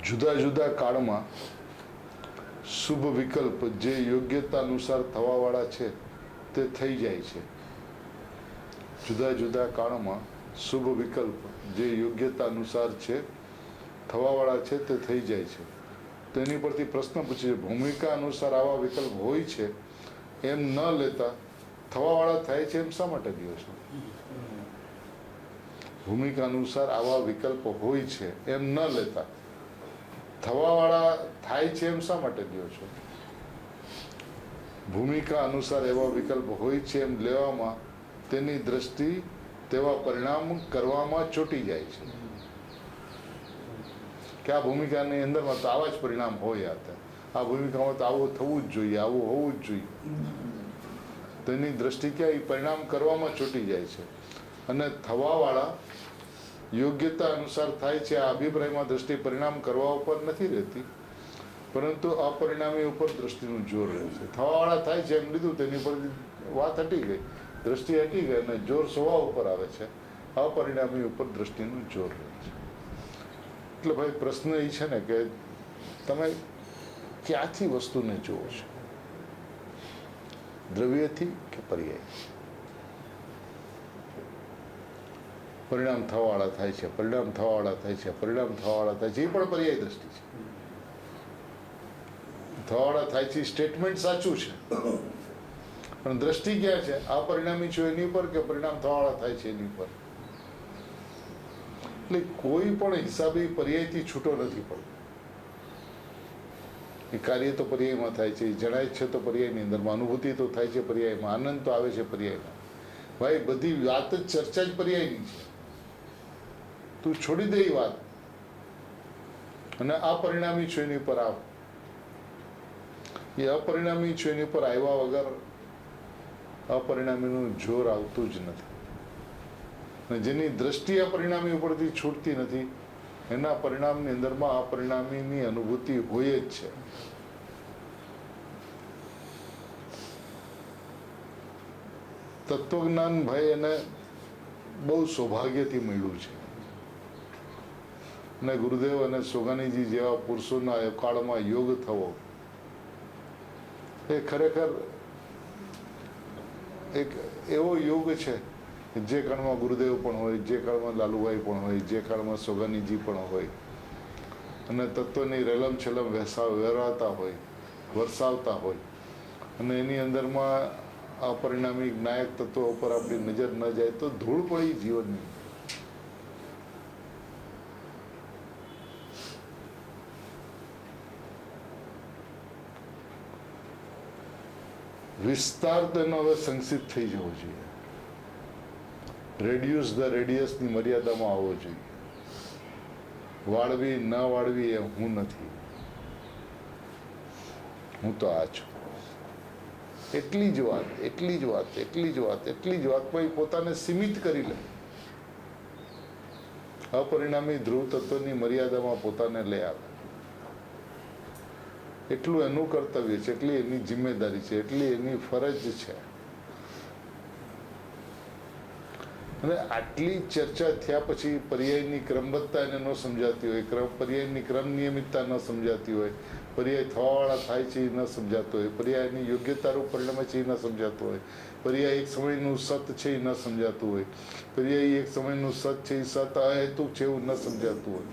જુદા જુદા કાળમાં શુભ વિકલ્પ જે યોગ્યતા અનુસાર થવાવાળા છે તે થઈ જાય છે. જુદા જુદા કાળમાં શુભ વિકલ્પ જે યોગ્યતા અનુસાર છે થવાવાળા છે તે થઈ જાય છે. તેની પરથી પ્રશ્ન પૂછે, ભૂમિકા અનુસાર આવા વિકલ્પ હોય છે એમ ન લેતા થવાવાળા થાય છે એમ શા માટે કહો છો? ભૂમિકા અનુસાર આવા વિકલ્પ હોય છે એમ ન લેતા થવાવાળા થાય છે એમ શા માટે કહો છો? ભૂમિકા અનુસાર એવા વિકલ્પ હોય છે એમ લેવામાં તેની દ્રષ્ટિ તેવા પરિણામ કરવામાં ચોંટી જાય છે કે આ ભૂમિકાની અંદરમાં તો આવા જ પરિણામ હોય. આ ભૂમિકામાં તો આવું થવું જ જોઈએ, આવું હોવું જ જોઈએ. તેની દ્રષ્ટિ ક્યાં એ પરિણામ કરવામાં ચોંટી જાય છે. અને થવાવાળા યોગ્યતા અનુસાર થાય છે આ અભિપ્રાયમાં દ્રષ્ટિ પરિણામ કરવા ઉપર નથી રહેતી, પરંતુ અપરિણામી ઉપર દ્રષ્ટિનું જોર રહે છે. થવાવાળા થાય છે એમ લીધું, તેની પર વાત હટી ગઈ, દ્રષ્ટિ હટી ગઈ અને જોર સ્વભાવ ઉપર આવે છે. અપરિણામી ઉપર દ્રષ્ટિનું જોર રહે છે. એટલે ભાઈ પ્રશ્ન એ છે ને કે તમે ક્યાંથી વસ્તુને જુઓ છો? દ્રવ્યથી કે પર્યાય? પરિણામ થવાવાળા થાય છે, પરિણામ થવાવાળા થાય છે, પરિણામ થવાવાળા થાય છે, એ પણ પર્યાય દ્રષ્ટિ છે. થવાવાળા થાય છે સ્ટેટમેન્ટ સાચું છે, પણ દ્રષ્ટિ ક્યાં છે? અપરિણામી છો એની પર કે પરિણામ થવાવાળા થાય છે એની પર? એટલે કોઈ પણ હિસાબે પર્યાયથી છૂટો નથી પડતો. એ કાર્ય તો પર્યાયમાં થાય છે, એ જણાય છે તો પર્યાયની અંદરમાં, અનુભૂતિ તો થાય છે પર્યાયમાં, આનંદ તો આવે છે પર્યાયમાં. ભાઈ બધી વાત જ ચર્ચા જ પર્યાયની છે. તું છોડી દે એ વાત અને અપરિણામી છો એની પર આવ. એ અપરિણામી છો એની પર આવ્યા વગર અપરિણામીનું જોર આવતું જ નથી. અને જેની દ્રષ્ટિ અપરિણામી ઉપરથી છૂટતી નથી એના પરિણામની અંદરમાં અપરિણામીની અનુભૂતિ હોય જ છે. તત્વજ્ઞાન ભાઈ એને બહુ સૌભાગ્યથી મળ્યું છે. અને ગુરુદેવ અને સોગાનીજી જેવા પુરુષોના કાળમાં યોગ થવો એ ખરેખર એક એવો યોગ છે કે જે કાળમાં ગુરુદેવ પણ હોય, જે કાળમાં લાલુભાઈ પણ હોય, જે કાળમાં સોગાનીજી પણ હોય અને તત્વની રેલમ છેલમ વહેરાતા હોય, વરસાવતા હોય અને એની અંદરમાં અપરિણામી જ્ઞાયક તત્વો ઉપર આપણી નજર ન જાય તો ધૂળ પડી જીવનની. વિસ્તાર તો એનો હવે સંક્ષિપ્ત થઈ જવો જોઈએ. રેડિયુસ ધ રેડિયસની મર્યાદામાં આવવો જોઈએ. વાળવી ન વાળવી એ હું નથી, હું તો આ છું. એટલી જ વાત, એટલી જ વાત, એટલી જ વાત, એટલી જ વાતમાં એ પોતાને સીમિત કરી લે. અપરિણામી ધ્રુવ તત્વની મર્યાદામાં પોતાને લઈ આવે. એટલું એનું કર્તવ્ય છે, એટલી એની જિમ્મેદારી છે, એટલી એની ફરજ છે. અને આટલી ચર્ચા થયા પછી પર્યાયની ક્રમબદ્ધતા એને ન સમજાતી હોય, પર્યાયની ક્રમ નિયમિતતા ન સમજાતી હોય, પર્યાય થવાવાળા થાય છે એ ન સમજાતો હોય, પર્યાયની યોગ્યતારૂપ પરિણમે છે એ ન સમજાતું હોય, પર્યાય એક સમયનું સત છે એ ન સમજાતું હોય, પર્યાય એક સમયનું સત છે એ સત અહેતુક છે એવું ન સમજાતું હોય,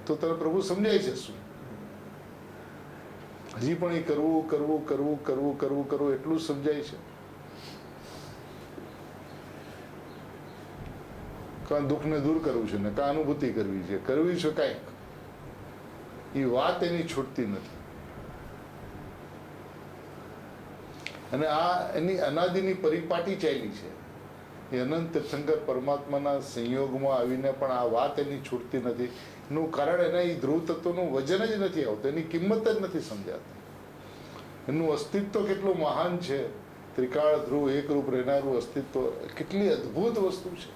તો તને પ્રભુ સમજાય છે શું? હજી પણ એ કરવું કરવું કરવું કરવું કરવું કરવું એટલું જ સમજાય છે. કાં દુઃખને દૂર કરવું છે ને કાં અનુભૂતિ કરવી છે, કરવી છે કાંઈક, એ વાત એની છૂટતી નથી. અને આ એની અનાદિની પરિપાટી ચાલી છે. એ અનંત તીર્થંકર પરમાત્માના સંયોગમાં આવીને પણ આ વાત એની છૂટતી નથી. એનું કારણ એના એ ધ્રુવ તત્વનું વજન જ નથી આવતું, એની કિંમત જ નથી સમજાતી. એનું અસ્તિત્વ કેટલું મહાન છે. ત્રિકાળ ધ્રુવ એકરૂપ રહેનારું અસ્તિત્વ કેટલી અદ્ભુત વસ્તુ છે,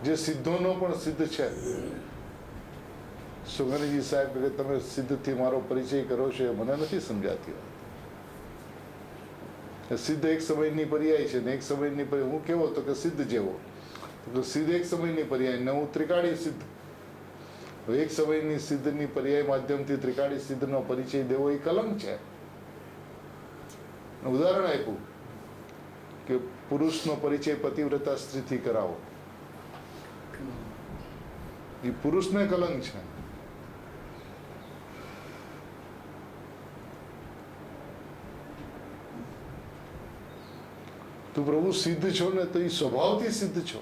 જે સિદ્ધોનો પણ સિદ્ધ છે. સુગંધજી સાહેબ કે તમે સિદ્ધથી મારો પરિચય કરો છો એ મને નથી સમજાતી વાત. સિદ્ધ એક સમયની પર્યાય છે ને એક સમયની પર્યાય. હું કેવો તો કે સિદ્ધ જેવો, તો સિદ્ધ એક સમયની પર્યાય ને હું ત્રિકાળી સિદ્ધ. એક સમયની સિદ્ધની પર્યાય માધ્યમથી ત્રિકાળી સિદ્ધનો પરિચય દેવો એ કલંક છે. ઉદાહરણ આપ્યું કે પુરુષનો પરિચય પતિવ્રતા સ્ત્રીથી કરાવો, એ પુરુષને કલંક છે. તું પ્રભુ સિદ્ધ છો ને તો એ સ્વભાવથી સિદ્ધ છો,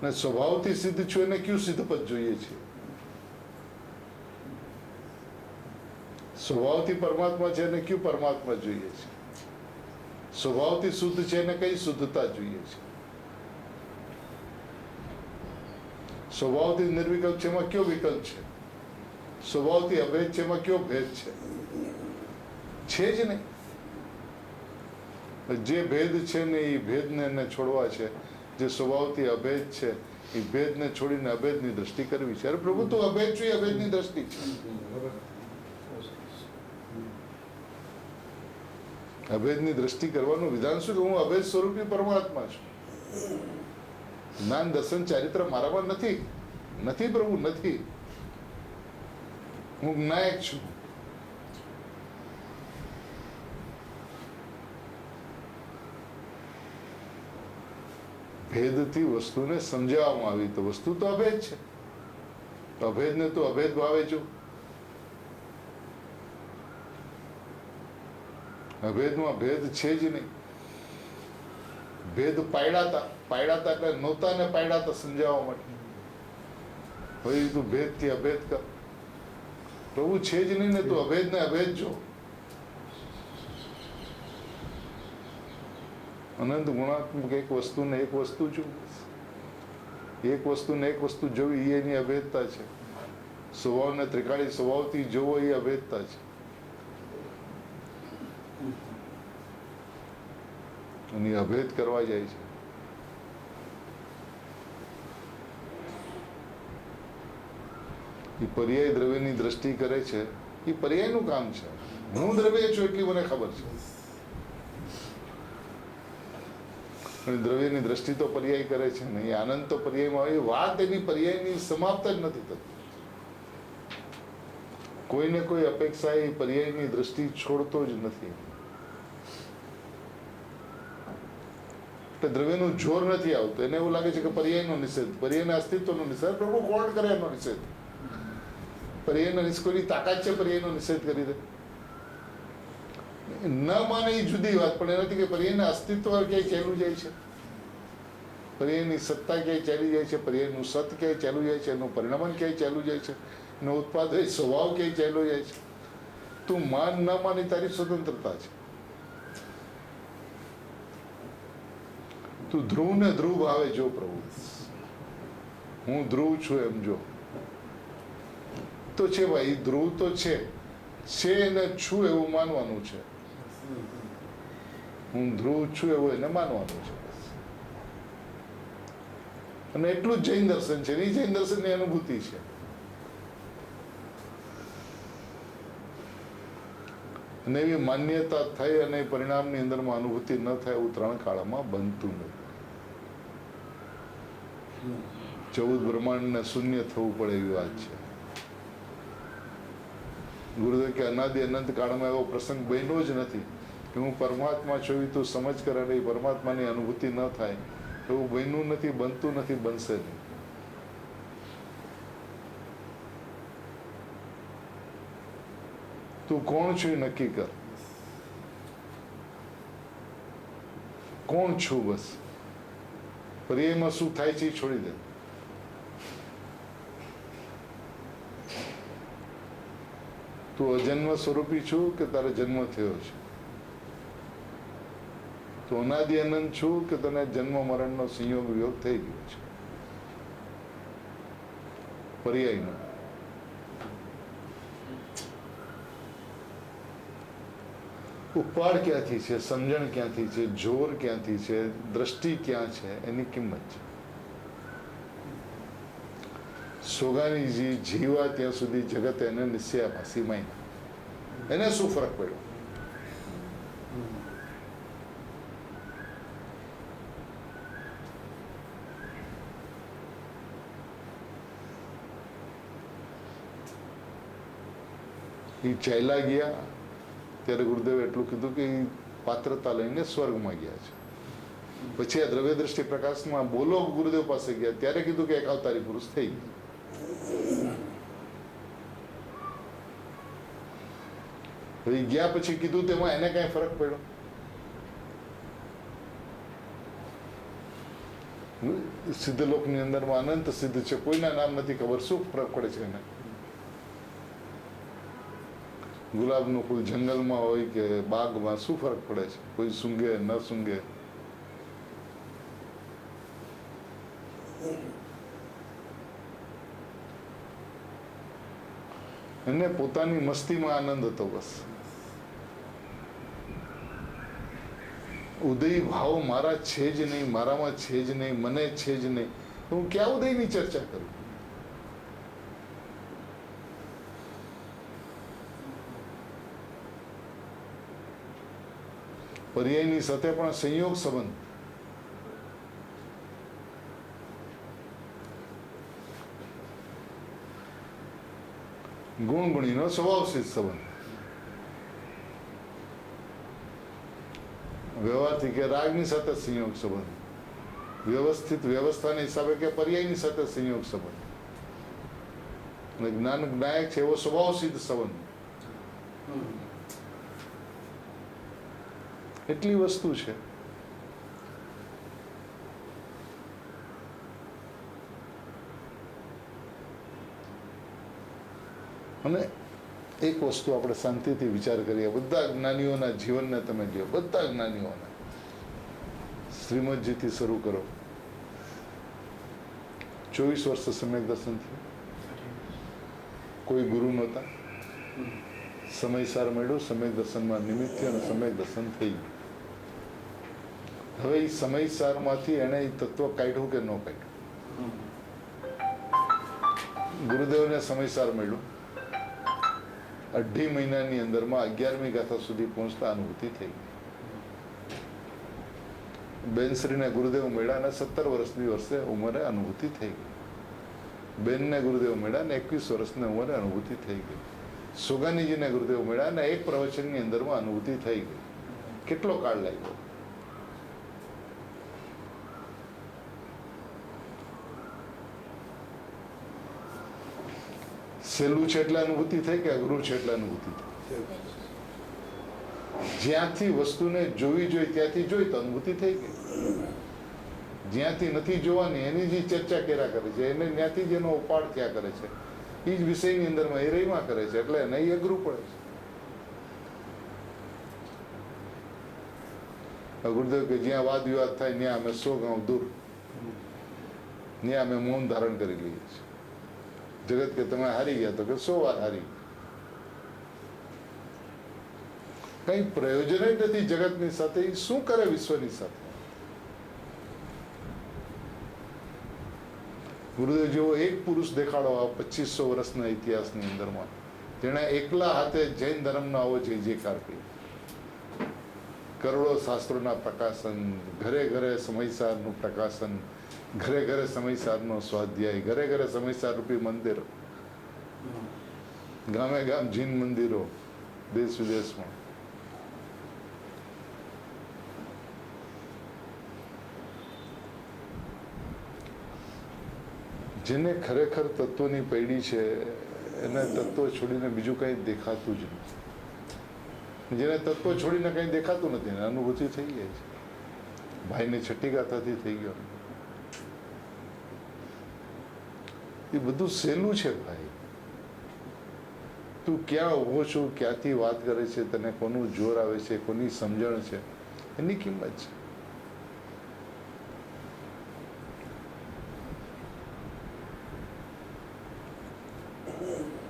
ને સ્વભાવથી સિદ્ધ છો એને ક્યું સિદ્ધ પદ જોઈએ છે? સ્વભાવથી પરમાત્મા છે એને ક્યું પરમાત્મા જોઈએ છે? સ્વભાવથી શુદ્ધ છે એને કઈ શુદ્ધતા જોઈએ છે? સ્વભાવથી નિર્વિકલ્પ છે એમાં કયો વિકલ્પ છે? સ્વભાવથી અભેદ છે એમાં કયો ભેદ છે? છે જ નહીં. જે ભેદ છે ને એ ભેદને એને છોડવા છે. જે સ્વભાવથી અભેદ છે એ ભેદને છોડીને અભેદની દ્રષ્ટિ કરવી છે. અરે પ્રભુ તું અભેદ છું, એ અભેદની દ્રષ્ટિ છે. અભેદની દ્રષ્ટિ કરવાનું વિધાન શું કે હું અભેદ સ્વરૂપી પરમાત્મા છું. જ્ઞાન દર્શન ચારિત્ર મારામાં નથી. નથી પ્રભુ, નથી. હું જ્ઞાયક છું. ભેદથી વસ્તુને સમજાવવામાં આવી તો વસ્તુ તો અભેદ છે. અભેદને તો અભેદ ભાવે છો. અભેદમાં ભેદ છે જ નહીં. ભેદ પાયડાતા એટલે નહોતા ને પાયડાતા સમજાવવા માટે. હવે તું ભેદથી અભેદ કર. પ્રભુ છે જ નહીં ને તું અભેદ ને અભેદ જો. અનંત ગુણાત્મક એક વસ્તુને એક વસ્તુ જો. એક વસ્તુને એક વસ્તુ જોવી એ એની અભેદતા છે. સ્વભાવને ત્રિકાળી સ્વભાવથી જોવો એ અભેદતા છે. અને અભેદ કરવા જાય છે. એ પર્યાય દ્રવ્યની દ્રષ્ટિ કરે છે. એ પર્યાયનું કામ છે. હું દ્રવ્ય છું એટલી મને ખબર છે. અને દ્રવ્યની દ્રષ્ટિ તો પર્યાય કરે છે ને. એ આનંદ તો પર્યાયમાં આવે. વાત એની પર્યાયની સમાપ્ત જ નથી થતી. કોઈને કોઈ અપેક્ષા એ પર્યાયની દ્રષ્ટિ છોડતો જ નથી. દ્રવ્યનું જોર નથી આવતું. એને એવું લાગે છે કે પર્યાયનો નિષેધ, પર્યાયના અસ્તિત્વનો નિષેધ. પ્રભુ કોણ કરે એનો નિષેધ? પર્યાયનો નિષ્કોની તાકાત છે પર્યાયનો નિષેધ કરી દે? ન માને એ જુદી વાત, પણ એનાથી કે પર્યાયના અસ્તિત્વ ક્યાંય ચાલ્યું જાય છે, પર્યાયની સત્તા ક્યાંય ચાલી જાય છે, પર્યાયનું સત ક્યાંય ચાલ્યું જાય છે, એનું પરિણામન ક્યાંય ચાલ્યું જાય છે, એનો ઉત્પાદન સ્વભાવ ક્યાંય ચાલ્યો જાય છે. તું માન ન માની તારી સ્વતંત્રતા છે. તું ધ્રુવ ને ધ્રુવ ભાવે જો પ્રભુ. હું ધ્રુવ છું એમ જો. તો છે ભાઈ, ધ્રુવ તો છે એને છું એવું માનવાનું છે. હું ધ્રુવ છું એવું એને માનવાનું છે. અને એટલું જ જૈન દર્શન છે. એ જૈન દર્શનની અનુભૂતિ છે. અને એવી માન્યતા થઈ અને પરિણામની અંદરમાં અનુભૂતિ ન થાય એવું 3 કાળમાં બનતું નથી. 14 બ્રહ્માંડને શૂન્ય થવું પડે એવી વાત છે. ગુરુદેવ કે અનાદિ અનંત કાળમાં એવો પ્રસંગ બન્યો જ નથી કે હું પરમાત્મા છું એવી તું સમજ કરે અને પરમાત્માની અનુભૂતિ ન થાય એવું બન્યું નથી, બનતું નથી, બનશે નહીં. તું કોણ છું એ નક્કી કર. કોણ છું બસ, પર્યાયમાં શું થાય છે એ છોડી દે. તું અજન્મ સ્વરૂપી છું કે તારે જન્મ થયો છે? તું અનાદિ અનંત છું કે તને જન્મ મરણનો સંયોગ વિયોગ થઈ ગયો છે? પર્યાયનો. ઉપાડ ક્યાંથી છે, સમજણ ક્યાંથી છે, જોર ક્યાંથી છે, દ્રષ્ટિ ક્યાં છે, એની કિંમત છે. સોગાનીજી જીવા ત્યાં સુધી જગત એને નિશ્ચયાભાસી માન્યા. એને શું ફરક પડ્યો? એ ચાલ્યા ગયા ત્યારે ગુરુદેવે એટલું કીધું કે એ પાત્રતા લઈને સ્વર્ગમાં ગયા છે. પછી આ દ્રવ્ય દ્રષ્ટિ પ્રકાશમાં બોલો ગુરુદેવ પાસે ગયા ત્યારે કીધું કે એક અવતારી પુરુષ થઈ ગયા. હવે ગયા પછી કીધું તેમાં એને કઈ ફરક પડ્યો? સિદ્ધ લોકની અંદરમાં અનંત સિદ્ધ છે, કોઈના નામ નથી ખબર, શું ફરક પડે છે એને? ગુલાબનું ફૂલ જંગલમાં હોય કે બાગમાં, શું ફરક પડે છે? કોઈ સૂંઘે ન સૂંઘે. એને પોતાની મસ્તીમાં આનંદ હતો બસ. ઉદય ભાવ મારા છે જ નહીં, મારામાં છે જ નહીં, મને છે જ નહીં, હું ક્યાં ઉદયની ચર્ચા કરું? પર્યાયની સાથે પણ સંયોગ સંબંધ. ગુણગુણીનો સ્વભાવસિદ્ધ સંબંધ. વ્યવહારથી કે રાગની સાથે સંયોગ સંબંધ, વ્યવસ્થિત વ્યવસ્થાના હિસાબે કે પર્યાયની સાથે સંયોગ સંબંધ, અને જ્ઞાન જ્ઞાયક છે એવો સ્વભાવસિદ્ધ સંબંધ. એટલી વસ્તુ છે. અને એક વસ્તુ આપણે શાંતિથી વિચાર કરીએ, બધા જ્ઞાનીઓના જીવનને તમે જુઓ, બધા જ્ઞાનીઓના શ્રીમદજીથી શરૂ કરો, 24 વર્ષ સમ્યક દર્શન થયું, કોઈ ગુરુ નહોતા, સમયસાર મળ્યું, સમ્યક દર્શનમાં નિમિત્ત થયું અને સમ્યક દર્શન થઈ ગયું. હવે એ સમયસારમાંથી એને એ તત્વ કાઢ્યું કે ન કાઢ્યું? ગુરુદેવને સમયસાર મળ્યું, 2.5 મહિનાની અંદરમાં 11મી ગાથા સુધી પહોંચતા અનુભૂતિ થઈ. બેનશ્રીને ગુરુદેવ મળ્યા અને 17 વર્ષની વર્ષે ઉંમરે અનુભૂતિ થઈ ગઈ. બેનને ગુરુદેવ મળ્યા અને 21 વર્ષની ઉંમરે અનુભૂતિ થઈ ગઈ. સુગાનીજીને ગુરુદેવ મળ્યા અને એક પ્રવચનની અંદરમાં અનુભૂતિ થઈ ગઈ. કેટલો કાળ લાગ્યો? સહેલું છે એટલે અનુભૂતિ થઈ કે અઘરું છે એટલે અનુભૂતિ થઈ? જ્યાંથી વસ્તુને જોવી જોઈએ ત્યાંથી જોઈ તો અનુભૂતિ થઈ ગઈ. જ્યાંથી નથી જોવાની એની જે ચર્ચા કર્યા કરે છે, એને ત્યાંથી જ એનો ઉપાડ થયા કરે છે, એ જ વિષયની અંદરમાં એ રહીમાં કરે છે, એટલે એને અઘરું પડે છે. ગુરુદેવ કે જ્યાં વાદ વિવાદ થાય ત્યાં અમે 100 ગાંવ દૂર, ત્યાં અમે મૌન ધારણ કરી લઈએ છીએ. જગત કે તમે હારી ગયા, તો કે 100 વાર હારી. કઈ પ્રયોજન જ નથી જગતની સાથે. એ શું કરે વિશ્વની સાથે? ગુરુદેવ જેવો એક પુરુષ દેખાડો આ 2500 વર્ષના ઇતિહાસની અંદરમાં, જેણે એકલા હાથે જૈન ધર્મનો આવો જય જયકાર કર્યો. કરોડો શાસ્ત્રોના પ્રકાશન, ઘરે ઘરે સમયસારનું પ્રકાશન, ઘરે ઘરે સમયસારનો સ્વાધ્યાય, ઘરે ઘરે સમયસાર રૂપી મંદિર, ગામે ગામ જૈન મંદિરો, દેશ વિદેશમાં. જેને ખરેખર તત્વની પૈડી છે એને તત્વ છોડીને બીજું કંઈ દેખાતું જ નથી. જેને તત્વો છોડીને કંઈ દેખાતું નથી એને અનુભૂતિ થઈ જાય છે. ભાઈને છઠ્ઠી ગાથાથી થઈ ગયો. એ બધું સહેલું છે ભાઈ. તું ક્યાં ઊભો છું, ક્યાંથી વાત કરે છે, તને કોનું જોર આવે છે, કોની સમજણ છે, એની કિંમત છે.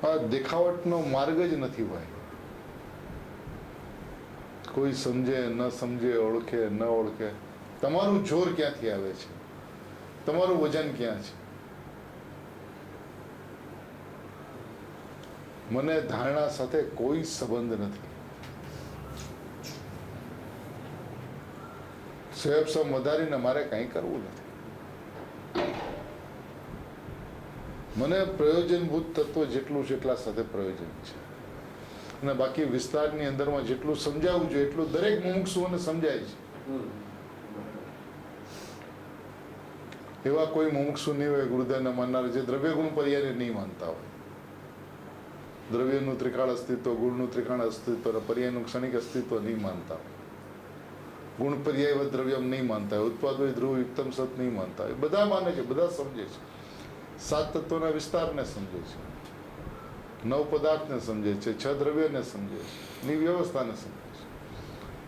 આ દેખાવટનો માર્ગ જ નથી ભાઈ. કોઈ સમજે ન સમજે, ઓળખે ન ઓળખે, તમારું જોર ક્યાંથી આવે છે, તમારું વજન ક્યાં છે. મને ધારણા સાથે કોઈ સંબંધ નથી. સ્વેપસમ વધારીને મારે કંઈ કરવું નથી. મને પ્રયોજનભૂત તત્વ જેટલું છે એટલા સાથે પ્રયોજન છે. અને બાકી વિસ્તારની અંદરમાં જેટલું સમજાવવું જોઈએ એટલું દરેક મુમુક્ષુઓને સમજાય છે. એવા કોઈ મુમુક્ષુ નહીં હોય ગુરુદેવને માનનાર જે દ્રવ્ય ગુણ પર્યાયને નહીં માનતા હોય. દ્રવ્યનું ત્રિકાળ અસ્તિત્વ, ગુણનું ત્રિકાળ અસ્તિત્વ અને પર્યાયનું ક્ષણિક અસ્તિત્વ નહીં માનતા હોય. ગુણ પર્યાય દ્રવ્યમ નહીં માનતા હોય. ઉત્પાદ ધ્રુવ યુક્તમ સત નહીં માનતા હોય. બધા માને છે, બધા સમજે છે. સાત તત્વોના વિસ્તારને સમજે છે, 9 પદાર્થને સમજે છે, 6 દ્રવ્યને સમજે છે, ની વ્યવસ્થાને સમજે છે.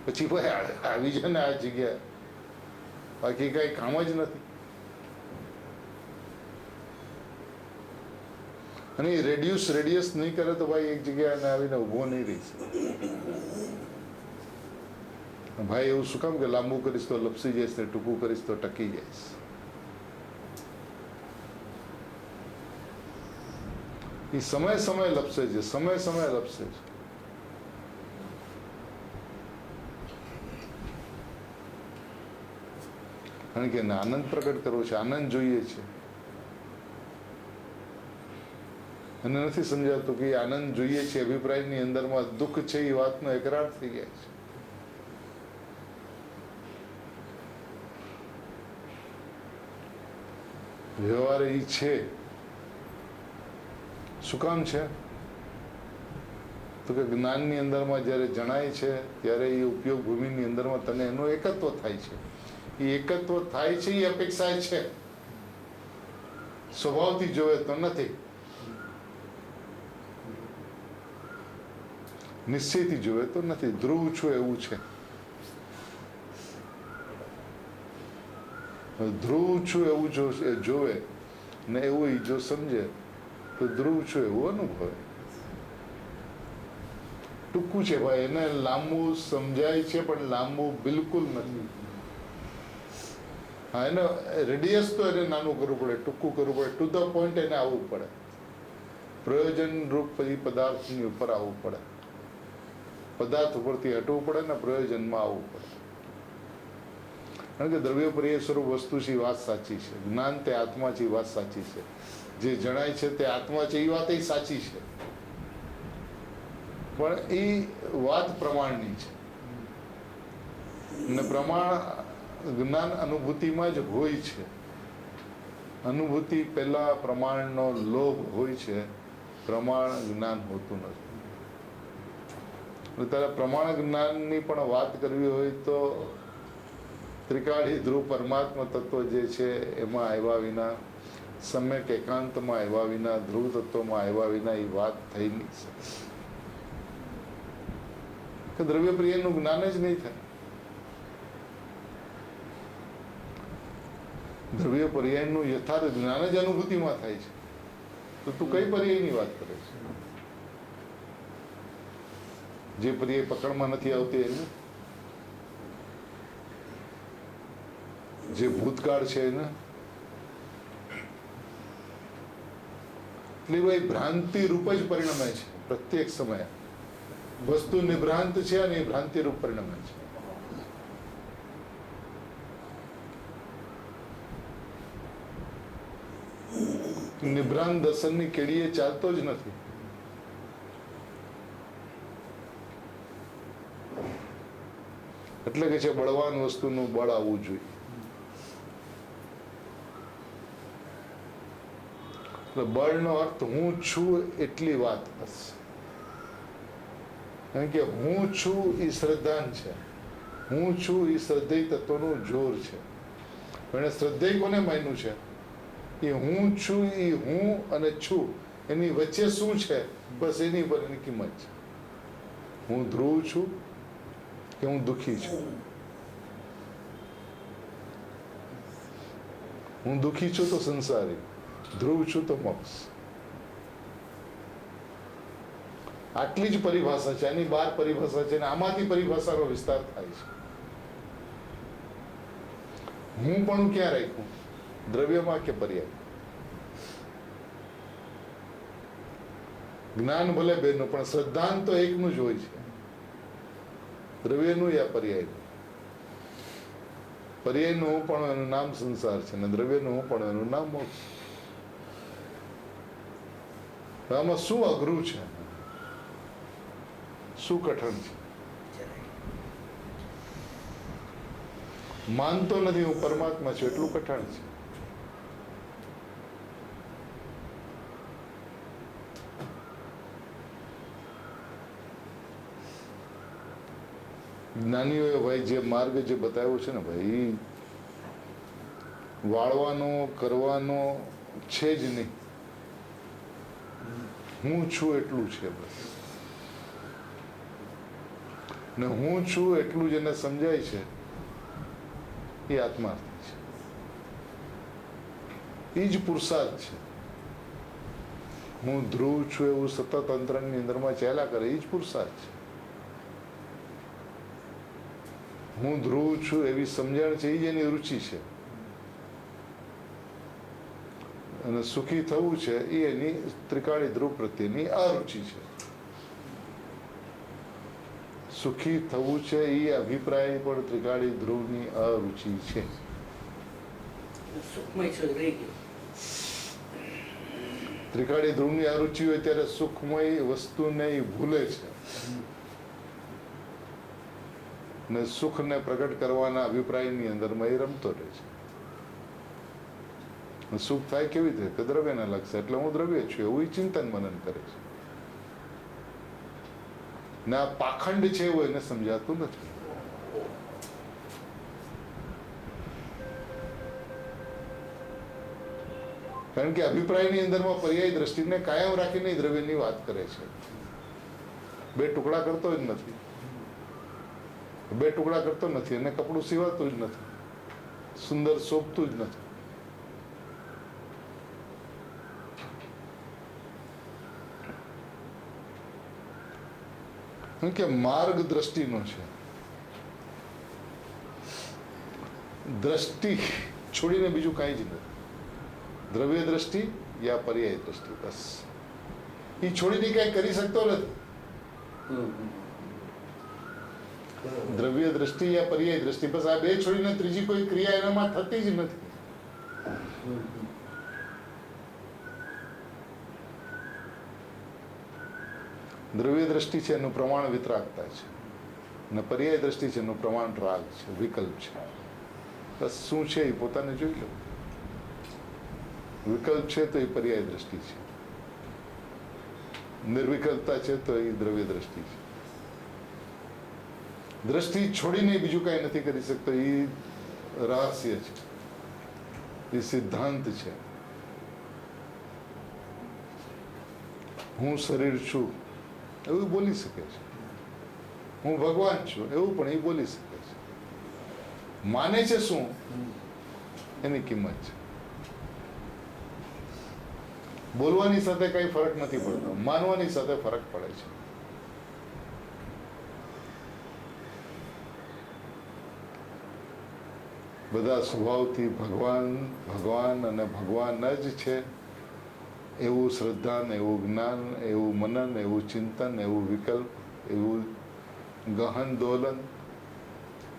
પછી ભાઈ આવી જાય ને આ જગ્યા, બાકી કઈ કામ જ નથી. અને એ રેડિયસ નહીં કરે તો ભાઈ એક જગ્યાએ આવીને ઊભો નહીં રહી શકે. ભાઈ એવું શું કામ કે લાંબુ કરીશ તો લપસી જઈશ ને ટૂંકું કરીશ તો ટકી જઈશ. એ સમય લપસે છે, સમય લપસે છે. કારણ કે આનંદ પ્રગટ કરવો છે, આનંદ જોઈએ છે. અને નથી સમજાતું કે આનંદ જોઈએ છે અભિપ્રાયની અંદરમાં દુઃખ છે એ વાતનો એકરાર થઈ જાય છે. વ્યવહાર એ છે. શું કામ છે? તો કે જ્ઞાનની અંદરમાં જ્યારે જણાય છે ત્યારે એ ઉપયોગ ભૂમિની અંદરમાં તને એનું એકત્વ થાય છે. એ એકત્વ થાય છે એ અપેક્ષા છે. સ્વભાવથી જોવે તો નથી, નિશ્ચયથી જોવે તો નથી. ધ્રુવ છું એવું છે. ધ્રુવ છું એવું જોવે ને એવું જો સમજે તો ધ્રુવ છું એવું અનુભવે. ટૂંકું છે ભાઈ, એને લાંબુ સમજાય છે પણ લાંબુ બિલકુલ નથી. હા, એને રેડિયસ તો એને નાનું કરવું પડે, ટૂંકું કરવું પડે, ટુ ધ પોઈન્ટ એને આવવું પડે. પ્રયોજન રૂપ પછી પદાર્થની ઉપર આવવું પડે. પદાર્થ ઉપરથી હટવું પડે ને પ્રયોજનમાં આવવું પડે. કારણ કે દ્રવ્ય પર્યાય સ્વરૂપ વસ્તુ છે એ વાત સાચી છે. જ્ઞાન તે આત્મા છે એ વાત સાચી છે. જે જણાય છે તે આત્મા છે એ વાત સાચી છે. પણ એ વાત પ્રમાણની છે. અને પ્રમાણ જ્ઞાન અનુભૂતિમાં જ હોય છે. અનુભૂતિ પહેલા પ્રમાણનો લોભ હોય છે, પ્રમાણ જ્ઞાન હોતું નથી. ત્યારે પ્રમાણ જ્ઞાનની પણ વાત કરવી હોય તો ત્રિકાળી ધ્રુવ પરમાત્મા તત્વ જે છે એમાં આવ્યા વિના, સમ્યક એકાંતમાં આવ્યા વિના, ધ્રુવ તત્વમાં આવ્યા વિના એ વાત થઈ નહીં શકે. કે દ્રવ્ય પ્રિયનું જ્ઞાન જ નહીં થાય. દ્રવ્ય પર્યાયનું યથાર્થ જ્ઞાન જ અનુભૂતિમાં થાય છે. તો તું કઈ પર્યાયની વાત કરે છે? જે પર્યાય પકડમાં નથી આવતી એને, જે ભૂતકાળ છે એને. એટલે ભાઈ ભ્રાંતિ રૂપ જ પરિણમે છે. પ્રત્યેક સમયે વસ્તુ નિભ્રાંત છે અને એ ભ્રાંતિ રૂપ પરિણમે છે. નિભ્રાંત દર્શનની કેડીએ ચાલતો જ નથી. એટલે કે છે બળવાન વસ્તુનું બળ આવવું જોઈએ. બળનો અર્થ હું છું એટલી વાત બસ. કારણ કે હું છું એ શ્રદ્ધાન છે, હું છું એ શ્રદ્ધેય તત્વનું જોર છે. પણ એ શ્રદ્ધેય કોને માન્યું છે? એ હું છું એ હું અને છું એની વચ્ચે શું છે, બસ એની પર એની કિંમત છે. હું ધ્રુવ છું કે હું દુઃખી છું? હું દુઃખી છું તો સંસારી, ધ્રુવ છું તો મોક્ષ. આટલી જ પરિભાષા છે, આની 12 પરિભાષા છે, અને આમાંથી પરિભાષાનો વિસ્તાર થાય છે. હું પણ ક્યાં રાખ્યું? દ્રવ્યમાં કે પર્યાય? જ્ઞાન ભલે બેનું, પણ શ્રદ્ધાંત તો એકનું જ હોય છે, દ્રવ્યનું યા પર્યાયનું. પર્યાયનું હું પણ એનું નામ સંસાર છે, અને દ્રવ્યનું હું પણ એનું નામ મોક્ષ. આમાં શું અઘરું છે, શું કઠણ છે? માનતો નથી હું પરમાત્મા છું એટલું કઠણ છે. જ્ઞાનીઓએ ભાઈ જે માર્ગ જે બતાવ્યો છે ને ભાઈ, વાળવાનો કરવાનો છે જ નહીં. હું છું એટલું છે બસ. ને હું છું એટલું જેને સમજાય છે એ આત્માર્થી છે, એ જ પુરુષાર્થ છે. હું ધ્રુવ છું એવું સતત અંતરંગની અંદરમાં ચાલ્યા કરે, એ જ પુરુષાર્થ છે. હું ધ્રુવ છું એવી સમજણ છે, એ જ એની રુચિ છે. અને સુખી થવું છે એ એની ત્રિકાળી ધ્રુવ પ્રત્યેની અરુચિ છે. સુખી થવું છે એ અભિપ્રાય પણ ત્રિકાળી ધ્રુવની અરુચિ છે. સુખમય છે રહી ગયો. ત્રિકાળી ધ્રુવની અરુચિ હોય ત્યારે સુખમય વસ્તુને એ ભૂલે છે, ને સુખને પ્રગટ કરવાના અભિપ્રાયની અંદરમાં એ રમતો રહે છે. સુખ થાય કેવી રીતે? કે દ્રવ્યને લગશે, એટલે હું દ્રવ્ય છું એવું એ ચિંતન મનન કરે છે. ને આ પાખંડ છે એવું એને સમજાતું નથી. કારણ કે અભિપ્રાયની અંદરમાં પર્યાય દ્રષ્ટિને કાયમ રાખીને દ્રવ્યની વાત કરે છે. બે ટુકડા કરતો જ નથી, બે ટુકડા કરતો નથી, અને કપડું સીવાતું જ નથી, સુંદર શોભતું જ નથી. કે માર્ગ દ્રષ્ટિનો છે. દ્રષ્ટિ છોડીને બીજું કાંઈ જ નથી. દ્રવ્ય દ્રષ્ટિ યા પર્યાય દ્રષ્ટિ, બસ એ છોડીને કઈ કરી શકતો નથી. દ્રવ્ય દ્રષ્ટિ યા પર્યાય દ્રષ્ટિ, બસ આ બે છોડીને ત્રીજી કોઈ ક્રિયા એનામાં થતી જ નથી. દ્રવ્ય દ્રષ્ટિ છે એનું પ્રમાણ વિતરાગતા છે, અને પર્યાય દ્રષ્ટિ છે એનું પ્રમાણ રાગ છે, વિકલ્પ છે. બસ શું છે એ પોતાને જોઈ લો. વિકલ્પ છે તો એ પર્યાય દ્રષ્ટિ છે, નિર્વિકલ્પતા છે તો એ દ્રવ્ય દ્રષ્ટિ છે. દ્રષ્ટિ છોડીને બીજું કાંઈ નથી કરી શકતો, એ રહસ્ય છે, એ સિદ્ધાંત છે. હું શરીર છું એવું બોલી શકે છે, હું ભગવાન છું એવું પણ એ બોલી શકે છે. માને છે શું એની કિંમત છે. બોલવાની સાથે કઈ ફરક નથી પડતો, માનવાની સાથે ફરક પડે છે. બધા સ્વભાવથી ભગવાન ભગવાન અને ભગવાન જ છે એવું શ્રદ્ધા, એવું જ્ઞાન, એવું મનન, એવું ચિંતન, એવું વિકલ્પ, એવું ગહન દોલન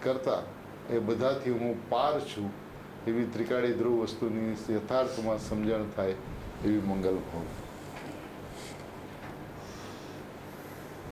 કરતા એ બધાથી હું પાર છું એવી ત્રિકાળી ધ્રુવ વસ્તુની યથાર્થમાં સમજણ થાય એવી મંગલ ભાવ.